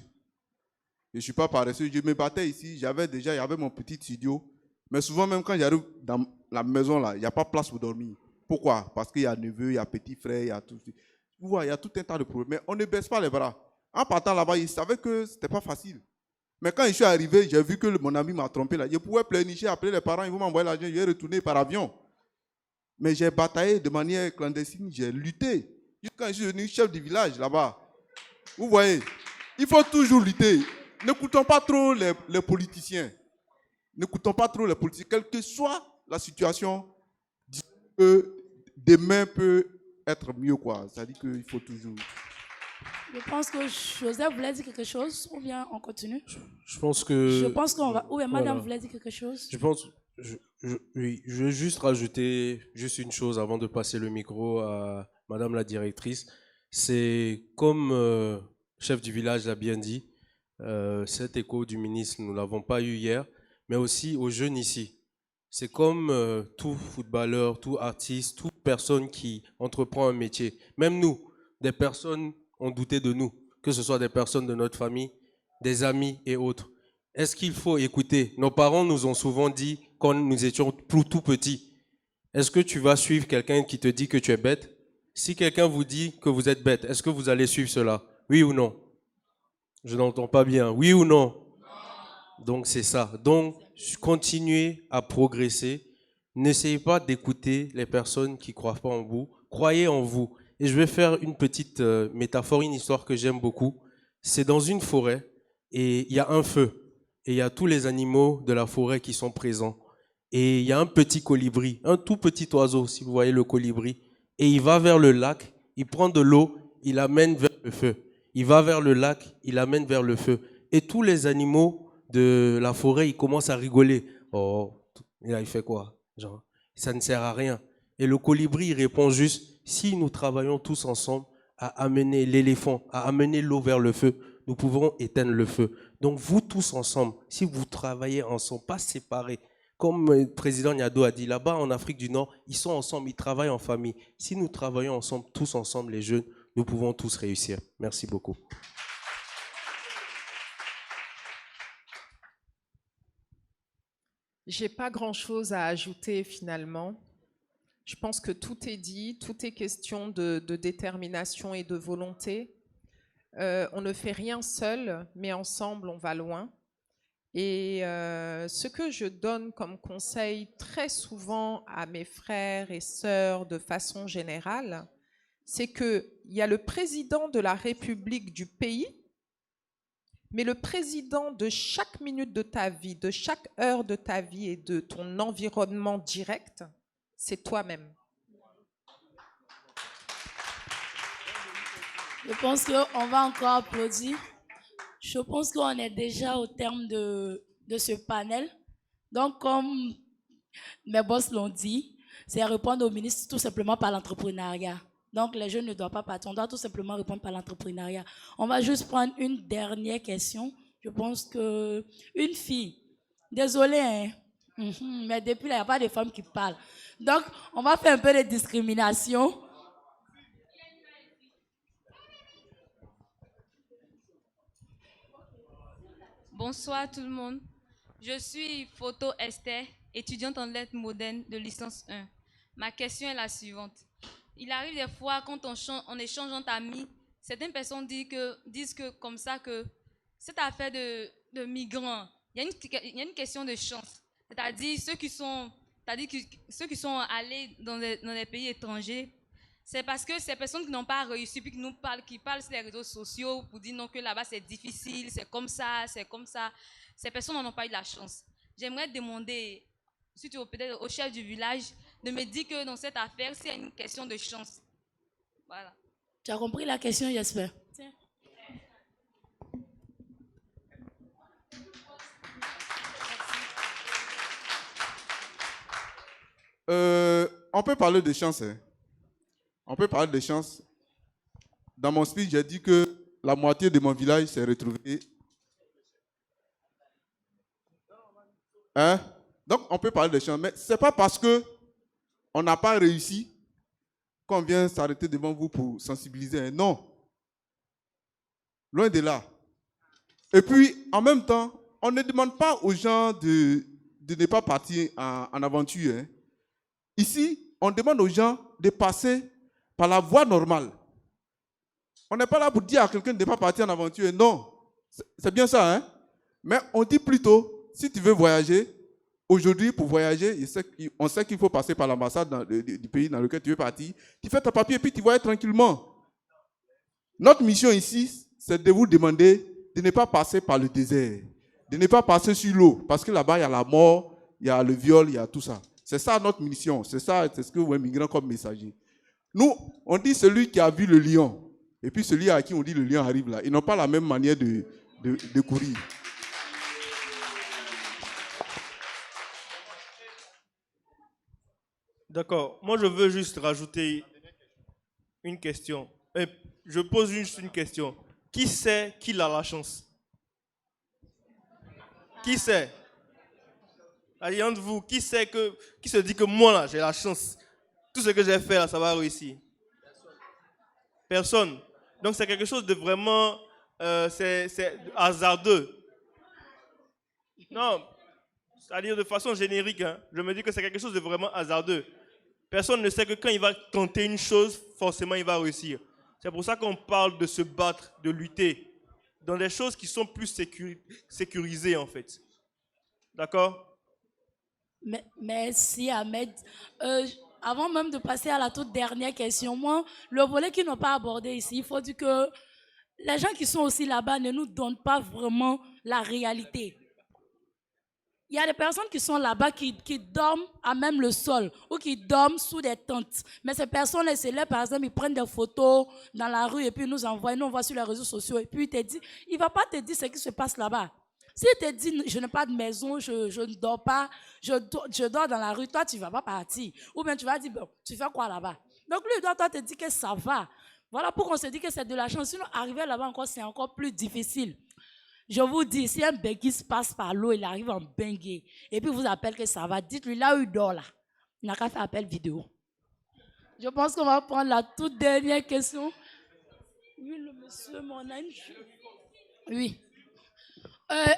Je ne suis pas paresseux. Je me battais ici. Il y avait mon petit studio. Mais souvent, même quand j'arrive dans la maison, là, il n'y a pas de place pour dormir. Pourquoi? Parce qu'il y a neveu, il y a petit frère, il y a tout. Vous voyez, il y a tout un tas de problèmes. Mais on ne baisse pas les bras. En partant là-bas, il savait que ce n'était pas facile. Mais quand je suis arrivé, j'ai vu que mon ami m'a trompé là. Je pouvais pleurnicher, appeler les parents, ils vont m'envoyer l'argent, je vais retourner par avion. Mais j'ai bataillé de manière clandestine, j'ai lutté. Quand je suis devenu chef du village là-bas, vous voyez, il faut toujours lutter. N'écoutons pas trop les politiciens. N'écoutons pas trop les politiciens. Quelle que soit la situation, demain peut être mieux, quoi. C'est-à-dire qu'il faut toujours... Je pense que Joseph voulait dire quelque chose, ou bien on continue? Je pense que... Je pense qu'on va... Ou bien madame voilà. voulait dire quelque chose? Je pense... Oui, je veux juste rajouter une chose avant de passer le micro à madame la directrice. C'est comme chef du village l'a bien dit, cet écho du ministre, nous ne l'avons pas eu hier, mais aussi aux jeunes ici. C'est comme tout footballeur, tout artiste, toute personne qui entreprend un métier. Même nous, des personnes ont douté de nous, que ce soit des personnes de notre famille, des amis et autres. Est-ce qu'il faut écouter? Nos parents nous ont souvent dit, quand nous étions tout petits, est-ce que tu vas suivre quelqu'un qui te dit que tu es bête? Si quelqu'un vous dit que vous êtes bête, est-ce que vous allez suivre cela? Oui ou non? Je n'entends pas bien. Oui ou non? Donc c'est ça. Donc continuez à progresser. N'essayez pas d'écouter les personnes qui ne croient pas en vous. Croyez en vous. Et je vais faire une petite métaphore, une histoire que j'aime beaucoup. C'est dans une forêt et il y a un feu. Et il y a tous les animaux de la forêt qui sont présents. Et il y a un petit colibri, un tout petit oiseau, si vous voyez le colibri. Et il va vers le lac, il prend de l'eau, il l'amène vers le feu. Il va vers le lac, il l'amène vers le feu. Et tous les animaux de la forêt, ils commencent à rigoler. Oh, il fait quoi? Genre, ça ne sert à rien. Et le colibri, il répond juste, si nous travaillons tous ensemble à amener l'éléphant, à amener l'eau vers le feu, nous pouvons éteindre le feu. Donc vous tous ensemble, si vous travaillez ensemble, pas séparés, comme le président Nyado a dit, là-bas en Afrique du Nord, ils sont ensemble, ils travaillent en famille. Si nous travaillons ensemble, tous ensemble, les jeunes, nous pouvons tous réussir. Merci beaucoup. J'ai pas grand-chose à ajouter finalement. Je pense que tout est dit, tout est question de détermination et de volonté. On ne fait rien seul, mais ensemble, on va loin. Et ce que je donne comme conseil très souvent à mes frères et sœurs de façon générale, c'est qu'il y a le président de la République du pays, mais le président de chaque minute de ta vie, de chaque heure de ta vie et de ton environnement direct, c'est toi-même. Je pense qu'on va encore applaudir. Je pense qu'on est déjà au terme de ce panel. Donc, comme mes boss l'ont dit, c'est répondre au ministre tout simplement par l'entrepreneuriat. Donc, les jeunes ne doivent pas partir. On doit tout simplement répondre par l'entrepreneuriat. On va juste prendre une dernière question. Je pense que une fille, désolée, hein, mais depuis là, il n'y a pas de femmes qui parlent. Donc, on va faire un peu de discrimination. Bonsoir tout le monde. Je suis Photo Esther, étudiante en lettres modernes de licence 1. Ma question est la suivante. Il arrive des fois quand on échange entre amis, certaines personnes disent que comme ça que cette affaire de migrants, il y a une question de chance. C'est-à-dire ceux qui sont allés dans les pays étrangers, c'est parce que ces personnes qui n'ont pas réussi, puis qui parlent sur les réseaux sociaux pour dire non, que là-bas c'est difficile, c'est comme ça. Ces personnes n'en ont pas eu la chance. J'aimerais demander, surtout peut-être au chef du village, de me dire que dans cette affaire, c'est une question de chance. Voilà. Tu as compris la question, j'espère. Tiens. On peut parler de chance. Hein. On peut parler de chance. Dans mon speech, j'ai dit que la moitié de mon village s'est retrouvée. Hein? Donc, on peut parler de chance. Mais ce n'est pas parce qu'on n'a pas réussi qu'on vient s'arrêter devant vous pour sensibiliser. Non. Loin de là. Et puis, en même temps, on ne demande pas aux gens de ne pas partir en aventure. Hein. Ici, on demande aux gens de passer par la voie normale. On n'est pas là pour dire à quelqu'un de ne pas partir en aventure. Non, c'est bien ça. Hein? Mais on dit plutôt, si tu veux voyager, aujourd'hui, pour voyager, on sait qu'il faut passer par l'ambassade du pays dans lequel tu veux partir. Tu fais ton papier et puis tu voyages tranquillement. Notre mission ici, c'est de vous demander de ne pas passer par le désert, de ne pas passer sur l'eau, parce que là-bas, il y a la mort, il y a le viol, il y a tout ça. C'est ça notre mission, c'est ce que vous migrants comme messager. Nous, on dit celui qui a vu le lion, et puis celui à qui on dit le lion arrive là. Ils n'ont pas la même manière de courir. D'accord. Moi, je veux juste rajouter une question. Je pose juste une question. Qui sait qu'il a la chance? Qui sait? Allez, entre vous, qui se dit que moi, là, j'ai la chance? Tout ce que j'ai fait, là, ça va réussir. Personne. Donc, c'est quelque chose de vraiment c'est hasardeux. Non, c'est-à-dire de façon générique, hein, je me dis que c'est quelque chose de vraiment hasardeux. Personne ne sait que quand il va tenter une chose, forcément, il va réussir. C'est pour ça qu'on parle de se battre, de lutter, dans des choses qui sont plus sécurisées, en fait. D'accord? Merci, Ahmed. Avant même de passer à la toute dernière question, moi, le volet qu'ils n'ont pas abordé ici, il faut dire que les gens qui sont aussi là-bas ne nous donnent pas vraiment la réalité. Il y a des personnes qui sont là-bas qui dorment à même le sol ou qui dorment sous des tentes. Mais ces personnes-là, c'est là, par exemple, ils prennent des photos dans la rue et puis ils nous envoient, nous on voit sur les réseaux sociaux et puis il ne va pas te dire ce qui se passe là-bas. S'il te dit, je n'ai pas de maison, je ne dors pas, je dors dans la rue, toi, tu ne vas pas partir. Ou bien tu vas dire, bon, tu fais quoi là-bas? Donc lui, il doit te dire que ça va. Voilà pourquoi on se dit que c'est de la chance. Sinon, arriver là-bas encore, c'est encore plus difficile. Je vous dis, si un béguiste passe par l'eau, il arrive en bengue, et puis vous appelle que ça va, dites-lui là où il dort là. Il n'a qu'à faire appel vidéo. Je pense qu'on va prendre la toute dernière question. Oui, le monsieur, mon ami. Oui.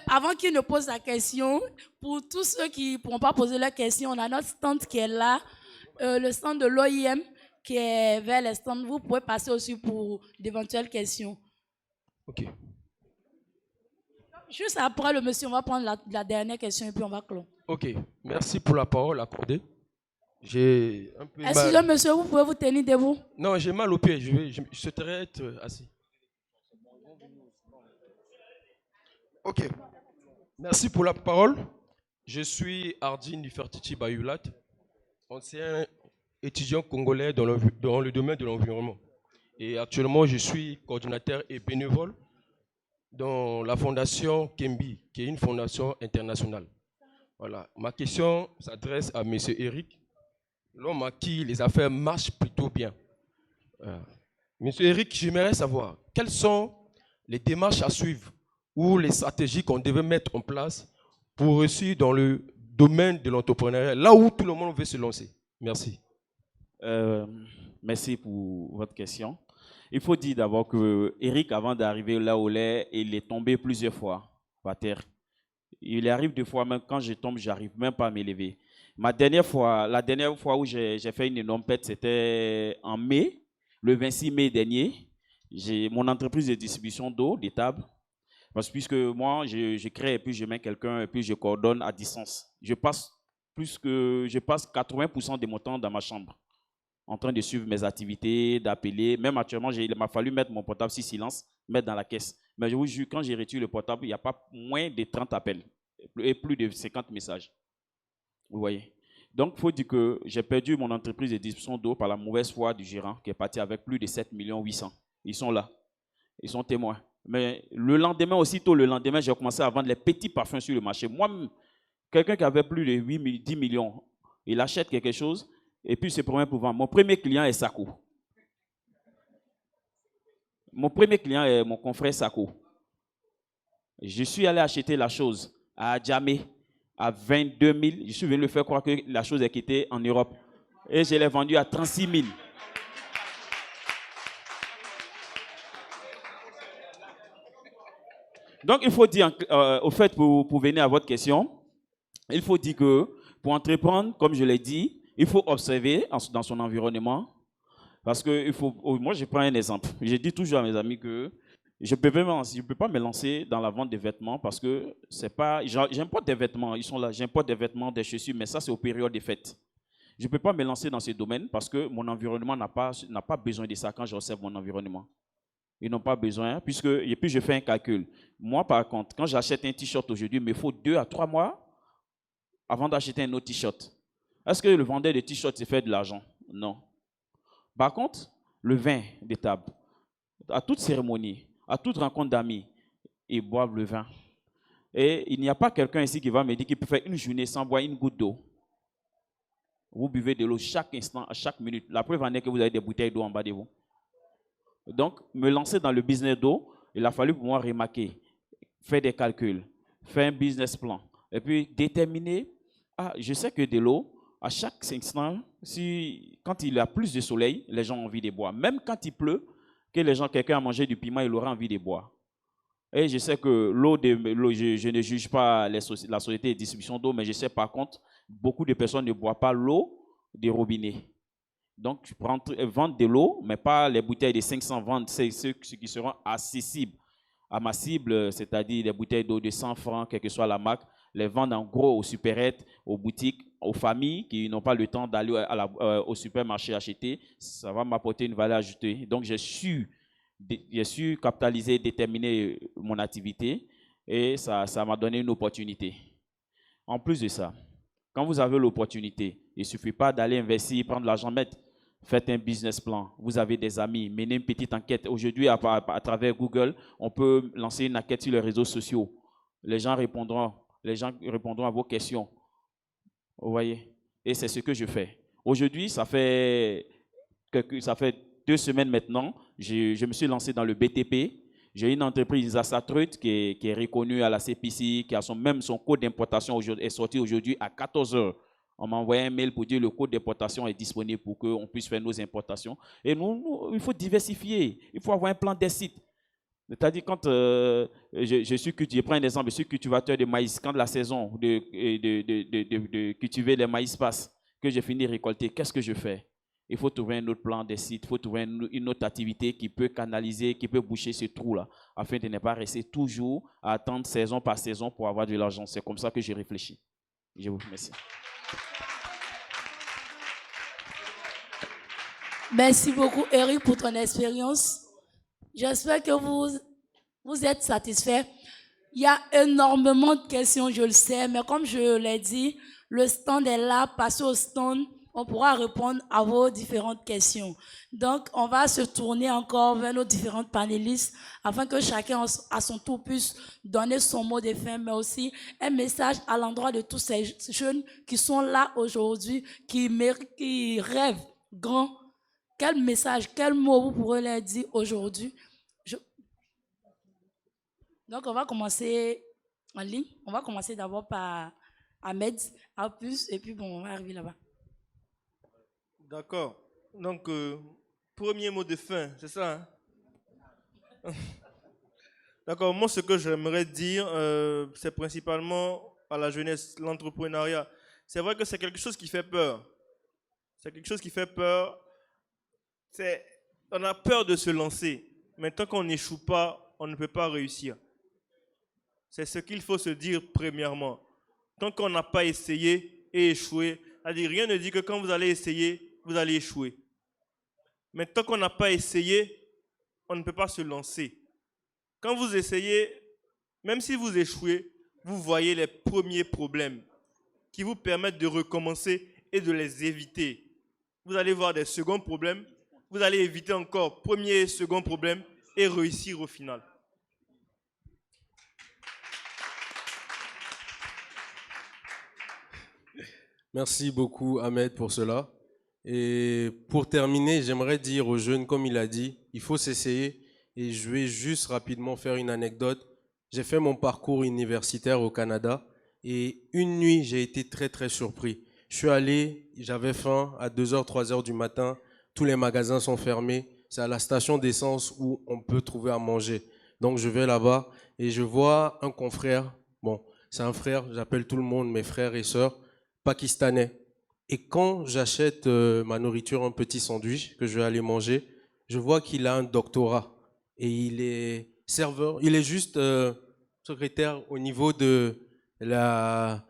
Avant qu'il ne pose la question, pour tous ceux qui ne pourront pas poser la question, on a notre stand qui est là, le stand de l'OIM qui est vers les stands. Vous pouvez passer aussi pour d'éventuelles questions. Ok. Juste après le monsieur, on va prendre la dernière question et puis on va clore. Ok, merci pour la parole accordée. J'ai un peu Excusez-moi, monsieur, vous pouvez vous tenir debout? Non, j'ai mal au pied, je souhaiterais être assis. Ok, merci pour la parole. Je suis Hardy Nifertiti Bayoulat, ancien étudiant congolais dans le domaine de l'environnement. Et actuellement, je suis coordinateur et bénévole dans la fondation Kembi, qui est une fondation internationale. Voilà. Ma question s'adresse à M. Eric, l'homme à qui les affaires marchent plutôt bien. Monsieur Eric, j'aimerais savoir quelles sont les démarches à suivre ou les stratégies qu'on devait mettre en place pour réussir dans le domaine de l'entrepreneuriat, là où tout le monde veut se lancer. Merci. Merci pour votre question. Il faut dire d'abord que Eric, avant d'arriver là où il est tombé plusieurs fois par terre. Il arrive des fois, même quand je tombe, je n'arrive même pas à m'élever. La dernière fois où j'ai fait une énorme pète, c'était en mai, le 26 mai dernier. J'ai mon entreprise de distribution d'eau, des tables. Parce que puisque moi, je crée et puis je mets quelqu'un et puis je coordonne à distance. Je passe 80% de mon temps dans ma chambre, en train de suivre mes activités, d'appeler. Même actuellement, il m'a fallu mettre mon portable sur silence, mettre dans la caisse. Mais je vous jure, quand j'ai retiré le portable, il n'y a pas moins de 30 appels et plus de 50 messages. Vous voyez? Donc, il faut dire que j'ai perdu mon entreprise de distribution d'eau par la mauvaise foi du gérant qui est parti avec plus de 7 800 000. Ils sont là. Ils sont témoins. Mais le lendemain, aussitôt le lendemain, j'ai commencé à vendre les petits parfums sur le marché. Moi, quelqu'un qui avait plus de 10 millions, il achète quelque chose et puis il se promet pour vendre. Mon premier client est Sako. Mon premier client est mon confrère Sako. Je suis allé acheter la chose à Adjamé à 22 000. Je suis venu le faire croire que la chose est quittée en Europe. Et je l'ai vendu à 36 000. Donc, il faut dire, au fait, pour venir à votre question, il faut dire que pour entreprendre, comme je l'ai dit, il faut observer dans son environnement. Parce que moi, je prends un exemple. Je dis toujours à mes amis que je ne peux pas me lancer dans la vente des vêtements parce que c'est pas. J'importe des vêtements, ils sont là, j'importe des vêtements, des chaussures, mais ça, c'est aux périodes des fêtes. Je ne peux pas me lancer dans ce domaine parce que mon environnement n'a pas besoin de ça quand j'observe mon environnement. Ils n'ont pas besoin, et puis je fais un calcul. Moi, par contre, quand j'achète un t-shirt aujourd'hui, il me faut 2 à 3 mois avant d'acheter un autre t-shirt. Est-ce que le vendeur de t-shirt se fait de l'argent? Non. Par contre, le vin des tables, à toute cérémonie, à toute rencontre d'amis, ils boivent le vin. Et il n'y a pas quelqu'un ici qui va me dire qu'il peut faire une journée sans boire une goutte d'eau. Vous buvez de l'eau chaque instant, à chaque minute. La preuve en est que vous avez des bouteilles d'eau en bas de vous. Donc, me lancer dans le business d'eau, il a fallu pour moi remarquer, faire des calculs, faire un business plan, et puis déterminer, je sais que de l'eau, à chaque instant, quand il y a plus de soleil, les gens ont envie de boire. Même quand il pleut, quelqu'un a mangé du piment, il aura envie de boire. Et je sais que l'eau, je ne juge pas la société de distribution d'eau, mais je sais par contre, beaucoup de personnes ne boivent pas l'eau des robinets. Donc, vendre de l'eau, mais pas les bouteilles de 500 ventes, c'est ceux qui seront accessibles à ma cible, c'est-à-dire les bouteilles d'eau de 100 francs, quelle que soit la marque, les vendre en gros aux supérettes, aux boutiques, aux familles qui n'ont pas le temps d'aller au supermarché acheter. Ça va m'apporter une valeur ajoutée. Donc, j'ai su capitaliser, déterminer mon activité et ça m'a donné une opportunité. En plus de ça, quand vous avez l'opportunité, il ne suffit pas d'aller investir, prendre l'argent, faites un business plan. Vous avez des amis, menez une petite enquête. Aujourd'hui, à travers Google, on peut lancer une enquête sur les réseaux sociaux. Les gens répondront à vos questions. Vous voyez? Et c'est ce que je fais. Aujourd'hui, ça fait 2 semaines maintenant, je me suis lancé dans le BTP. J'ai une entreprise, Asatrut, qui est reconnue à la CPC, qui a son code d'importation est sorti aujourd'hui à 14 h. On m'a envoyé un mail pour dire que le code d'importation est disponible pour qu'on puisse faire nos importations. Et nous, il faut diversifier. Il faut avoir un plan des sites. C'est-à-dire, quand je prends un exemple, je suis cultivateur de maïs. Quand la saison de cultiver les maïs passe, que j'ai fini de récolter, qu'est-ce que je fais? Il faut trouver un autre plan des sites, il faut trouver une autre activité qui peut canaliser, qui peut boucher ce trou-là, afin de ne pas rester toujours à attendre saison par saison pour avoir de l'argent. C'est comme ça que j'ai réfléchi. Je vous remercie. Merci beaucoup, Eric, pour ton expérience. J'espère que vous êtes satisfaits. Il y a énormément de questions, je le sais, mais comme je l'ai dit, le stand est là. Passez au stand, on pourra répondre à vos différentes questions. Donc, on va se tourner encore vers nos différents panélistes afin que chacun, à son tour, puisse donner son mot de fin, mais aussi un message à l'endroit de tous ces jeunes qui sont là aujourd'hui, qui rêvent grand quel message, quel mot vous pourrez leur dire aujourd'hui? Donc, on va commencer en ligne. On va commencer d'abord par Ahmed, Apus, et puis bon, on va arriver là-bas. D'accord. Donc, premier mot de fin, c'est ça, hein? D'accord. Moi, ce que j'aimerais dire, c'est principalement à la jeunesse, l'entrepreneuriat. C'est vrai que c'est quelque chose qui fait peur. C'est quelque chose qui fait peur. On a peur de se lancer. Mais tant qu'on n'échoue pas, on ne peut pas réussir. C'est ce qu'il faut se dire premièrement. Tant qu'on n'a pas essayé et échoué, c'est-à-dire rien ne dit que quand vous allez essayer, vous allez échouer. Mais tant qu'on n'a pas essayé, on ne peut pas se lancer. Quand vous essayez, même si vous échouez, vous voyez les premiers problèmes qui vous permettent de recommencer et de les éviter. Vous allez voir des seconds problèmes, vous allez éviter encore premier et second problème et réussir au final. Merci beaucoup, Ahmed, pour cela. Et pour terminer, j'aimerais dire aux jeunes, comme il a dit, il faut s'essayer. Et je vais juste rapidement faire une anecdote. J'ai fait mon parcours universitaire au Canada et une nuit, j'ai été très, très surpris. Je suis allé, j'avais faim à 2h, 3h du matin. Tous les magasins sont fermés. C'est à la station d'essence où on peut trouver à manger. Donc, je vais là-bas et je vois un confrère. Bon, c'est un frère, j'appelle tout le monde mes frères et sœurs, pakistanais. Et quand j'achète ma nourriture, un petit sandwich que je vais aller manger, je vois qu'il a un doctorat et il est serveur, il est juste secrétaire au niveau de la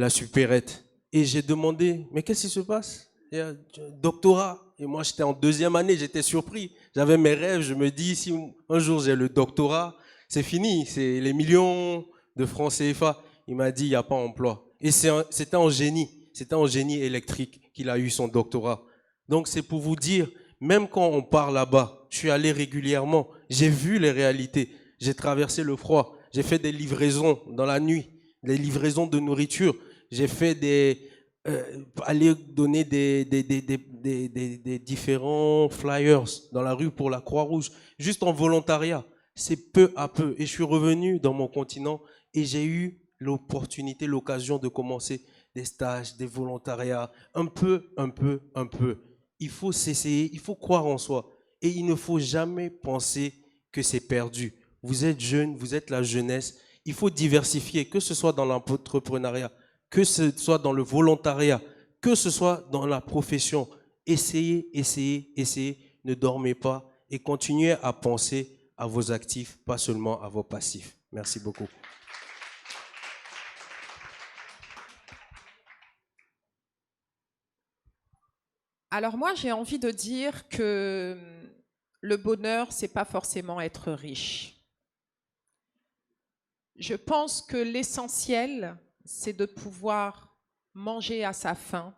supérette. Et j'ai demandé, mais qu'est-ce qui se passe? Il y a un doctorat. Et moi, j'étais en 2e année, j'étais surpris. J'avais mes rêves, je me dis, si un jour j'ai le doctorat, c'est fini, c'est les millions de francs CFA. Il m'a dit, il n'y a pas d'emploi. Et c'était en génie électrique qu'il a eu son doctorat. Donc c'est pour vous dire, même quand on part là-bas, je suis allé régulièrement, j'ai vu les réalités, j'ai traversé le froid, j'ai fait des livraisons dans la nuit, des livraisons de nourriture, j'ai fait aller donner des différents flyers dans la rue pour la Croix-Rouge, juste en volontariat. C'est peu à peu. Et je suis revenu dans mon continent et j'ai eu l'opportunité, l'occasion de commencer des stages, des volontariats, un peu. Il faut s'essayer, il faut croire en soi. Et il ne faut jamais penser que c'est perdu. Vous êtes jeune, vous êtes la jeunesse. Il faut diversifier, que ce soit dans l'entrepreneuriat, que ce soit dans le volontariat, que ce soit dans la profession. Essayez. Ne dormez pas et continuez à penser à vos actifs, pas seulement à vos passifs. Merci beaucoup. Alors moi, j'ai envie de dire que le bonheur, c'est pas forcément être riche. Je pense que l'essentiel, c'est de pouvoir manger à sa faim,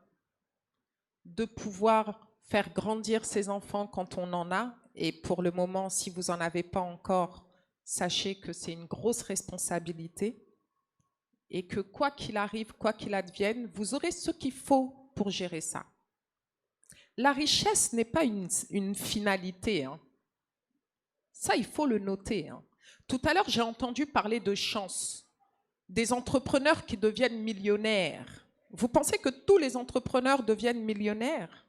de pouvoir faire grandir ses enfants quand on en a. Et pour le moment, si vous n'en avez pas encore, sachez que c'est une grosse responsabilité et que quoi qu'il arrive, quoi qu'il advienne, vous aurez ce qu'il faut pour gérer ça. La richesse n'est pas une finalité, hein. Ça, il faut le noter, hein. Tout à l'heure, j'ai entendu parler de chance, des entrepreneurs qui deviennent millionnaires. Vous pensez que tous les entrepreneurs deviennent millionnaires?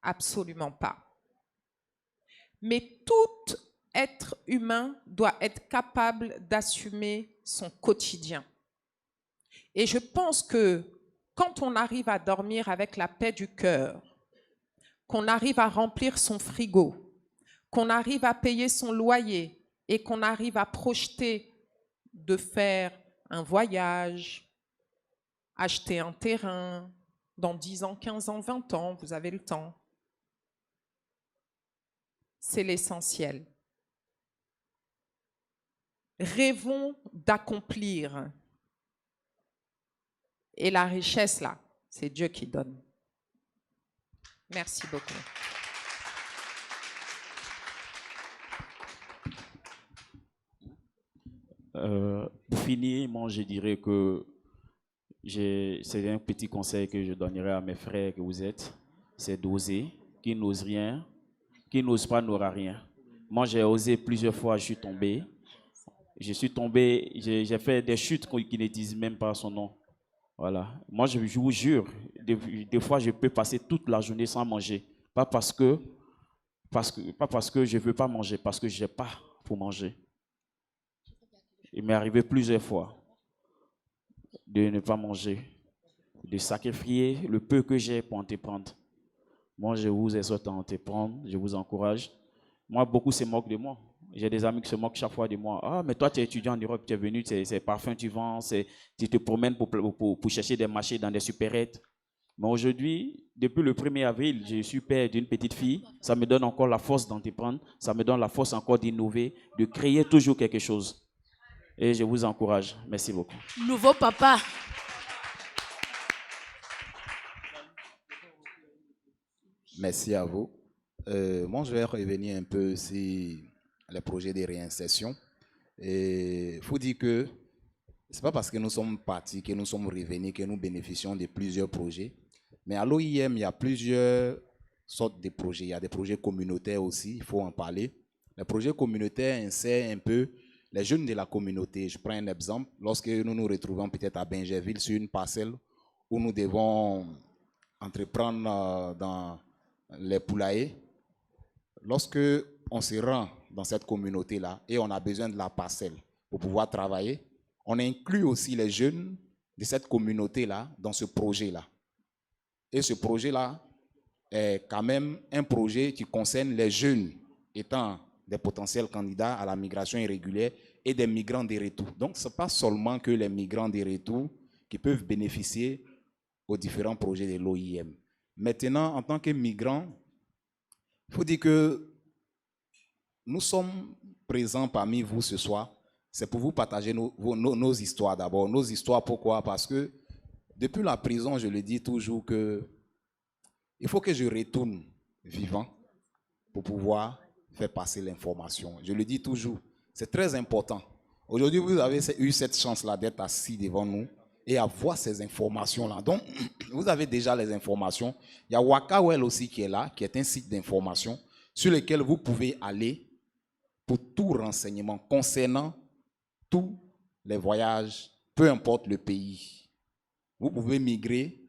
Absolument pas. Mais tout être humain doit être capable d'assumer son quotidien. Et je pense que quand on arrive à dormir avec la paix du cœur, qu'on arrive à remplir son frigo, qu'on arrive à payer son loyer et qu'on arrive à projeter de faire un voyage, acheter un terrain, dans 10 ans, 15 ans, 20 ans, vous avez le temps. C'est l'essentiel. Rêvons d'accomplir. Et la richesse, là, c'est Dieu qui donne. Merci beaucoup. Pour finir, moi, je dirais que c'est un petit conseil que je donnerais à mes frères que vous êtes, c'est d'oser, qui n'ose rien, qui n'ose pas n'aura rien. Moi, j'ai osé plusieurs fois, je suis tombé. Je suis tombé, j'ai fait des chutes qui ne disent même pas son nom. Voilà. Moi, je vous jure, des fois, je peux passer toute la journée sans manger. Pas parce que je ne veux pas manger, parce que je n'ai pas pour manger. Il m'est arrivé plusieurs fois de ne pas manger, de sacrifier le peu que j'ai pour entreprendre. Moi, je vous exhorte à entreprendre, je vous encourage. Moi, beaucoup se moquent de moi. J'ai des amis qui se moquent chaque fois de moi. Ah, mais toi, tu es étudiant en Europe, tu es venu, c'est parfum, tu vends, tu te promènes pour chercher des marchés dans des supérettes. Mais aujourd'hui, depuis le 1er avril, je suis père d'une petite fille. Ça me donne encore la force d'entreprendre. Ça me donne la force encore d'innover, de créer toujours quelque chose. Et je vous encourage. Merci beaucoup. Nouveau papa. Merci à vous. Moi, je vais revenir un peu sur les projets de réinsertion. Il faut dire que ce n'est pas parce que nous sommes partis, que nous sommes revenus, que nous bénéficions de plusieurs projets. Mais à l'OIM, il y a plusieurs sortes de projets. Il y a des projets communautaires aussi, il faut en parler. Les projets communautaires insèrent un peu les jeunes de la communauté. Je prends un exemple. Lorsque nous nous retrouvons peut-être à Bingerville sur une parcelle où nous devons entreprendre dans les poulaillers, lorsque on se rend dans cette communauté-là et on a besoin de la parcelle pour pouvoir travailler, on inclut aussi les jeunes de cette communauté-là dans ce projet-là. Et ce projet-là est quand même un projet qui concerne les jeunes étant des potentiels candidats à la migration irrégulière et des migrants de retour. Donc, ce n'est pas seulement que les migrants de retour qui peuvent bénéficier aux différents projets de l'OIM. Maintenant, en tant que migrants, il faut dire que nous sommes présents parmi vous ce soir. C'est pour vous partager nos histoires d'abord. Nos histoires, pourquoi? Parce que depuis la prison, je le dis toujours que il faut que je retourne vivant pour pouvoir faire passer l'information. Je le dis toujours, c'est très important. Aujourd'hui, vous avez eu cette chance-là d'être assis devant nous et avoir ces informations-là. Donc, vous avez déjà les informations. Il y a Wakawel aussi qui est là, qui est un site d'information sur lequel vous pouvez aller pour tout renseignement concernant tous les voyages, peu importe le pays. Vous pouvez migrer,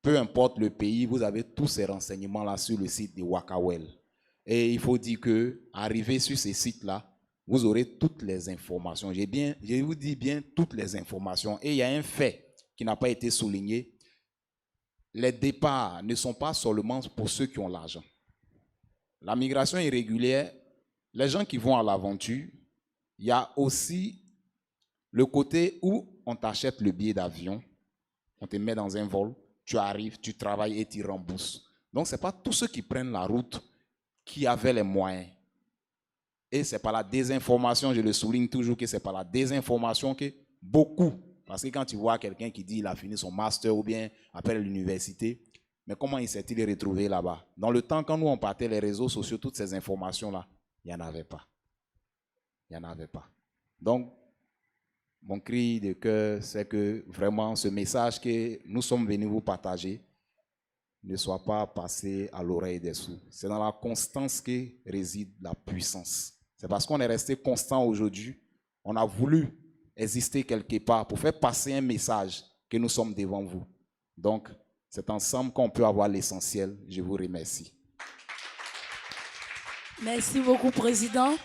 peu importe le pays, vous avez tous ces renseignements-là sur le site de Wakawel. Et il faut dire que, arrivé sur ces sites-là, vous aurez toutes les informations. Je vous dis bien toutes les informations. Et il y a un fait qui n'a pas été souligné. Les départs ne sont pas seulement pour ceux qui ont l'argent. La migration irrégulière, les gens qui vont à l'aventure, il y a aussi le côté où on t'achète le billet d'avion, on te met dans un vol, tu arrives, tu travailles et tu rembourses. Donc, ce n'est pas tous ceux qui prennent la route qui avaient les moyens. Et ce n'est pas la désinformation, je le souligne toujours que ce n'est pas la désinformation que beaucoup. Parce que quand tu vois quelqu'un qui dit qu'il a fini son master ou bien après l'université, mais comment il s'est-il retrouvé là-bas? Dans le temps, quand nous on partait les réseaux sociaux, toutes ces informations-là, il n'y en avait pas. Il n'y en avait pas. Donc, mon cri de cœur, c'est que vraiment ce message que nous sommes venus vous partager ne soit pas passé à l'oreille des sourds. C'est dans la constance que réside la puissance. C'est parce qu'on est resté constant aujourd'hui, on a voulu exister quelque part pour faire passer un message que nous sommes devant vous. Donc, c'est ensemble qu'on peut avoir l'essentiel. Je vous remercie. Merci beaucoup, Président.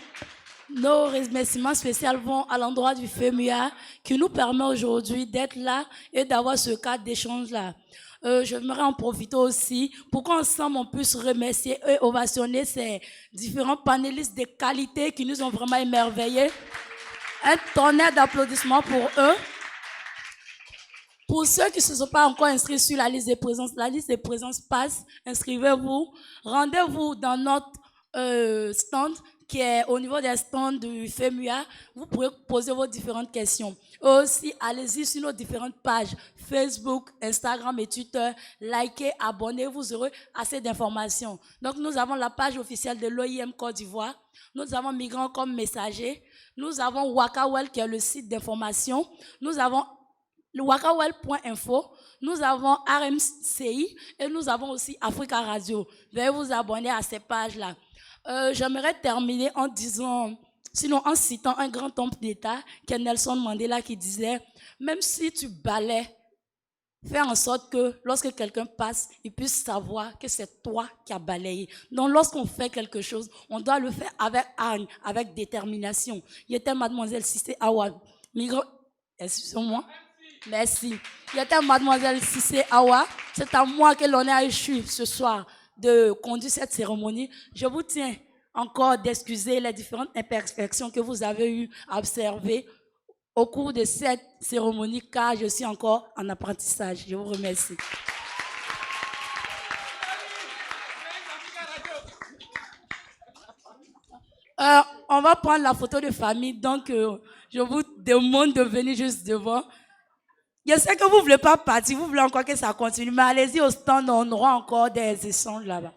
Nos remerciements spéciaux vont à l'endroit du FEMUA qui nous permet aujourd'hui d'être là et d'avoir ce cadre d'échange-là. J'aimerais en profiter aussi pour qu'ensemble on puisse remercier et ovationner ces différents panélistes de qualité qui nous ont vraiment émerveillés. Un tonnerre d'applaudissements pour eux. Pour ceux qui ne se sont pas encore inscrits sur la liste de présence passe, inscrivez-vous. Rendez-vous dans notre stand qui est au niveau des stands du FEMUA. Vous pourrez poser vos différentes questions. Aussi, allez-y sur nos différentes pages Facebook, Instagram et Twitter. Likez, abonnez-vous, vous aurez assez d'informations. Donc, nous avons la page officielle de l'OIM Côte d'Ivoire. Nous avons Migrants comme messager. Nous avons Wakawel qui est le site d'information. Nous avons le wakawell.info, nous avons RMCI et nous avons aussi Africa Radio. Veuillez vous abonner à ces pages-là. J'aimerais terminer en disant, sinon en citant un grand homme d'État, qui est Nelson Mandela, qui disait, même si tu balais, fais en sorte que lorsque quelqu'un passe, il puisse savoir que c'est toi qui as balayé. Donc lorsqu'on fait quelque chose, on doit le faire avec hargne, avec détermination. Il était mademoiselle Cissé Awa. Excusez-moi. Merci. Il était mademoiselle Cissé Awa. C'est à moi que l'on a échu ce soir de conduire cette cérémonie. Je vous tiens encore d'excuser les différentes imperfections que vous avez eues à observer au cours de cette cérémonie, car je suis encore en apprentissage. Je vous remercie. On va prendre la photo de famille, donc je vous demande de venir juste devant. Je sais que vous ne voulez pas partir, vous voulez encore que ça continue, mais allez-y au stand, on aura encore des échanges là-bas.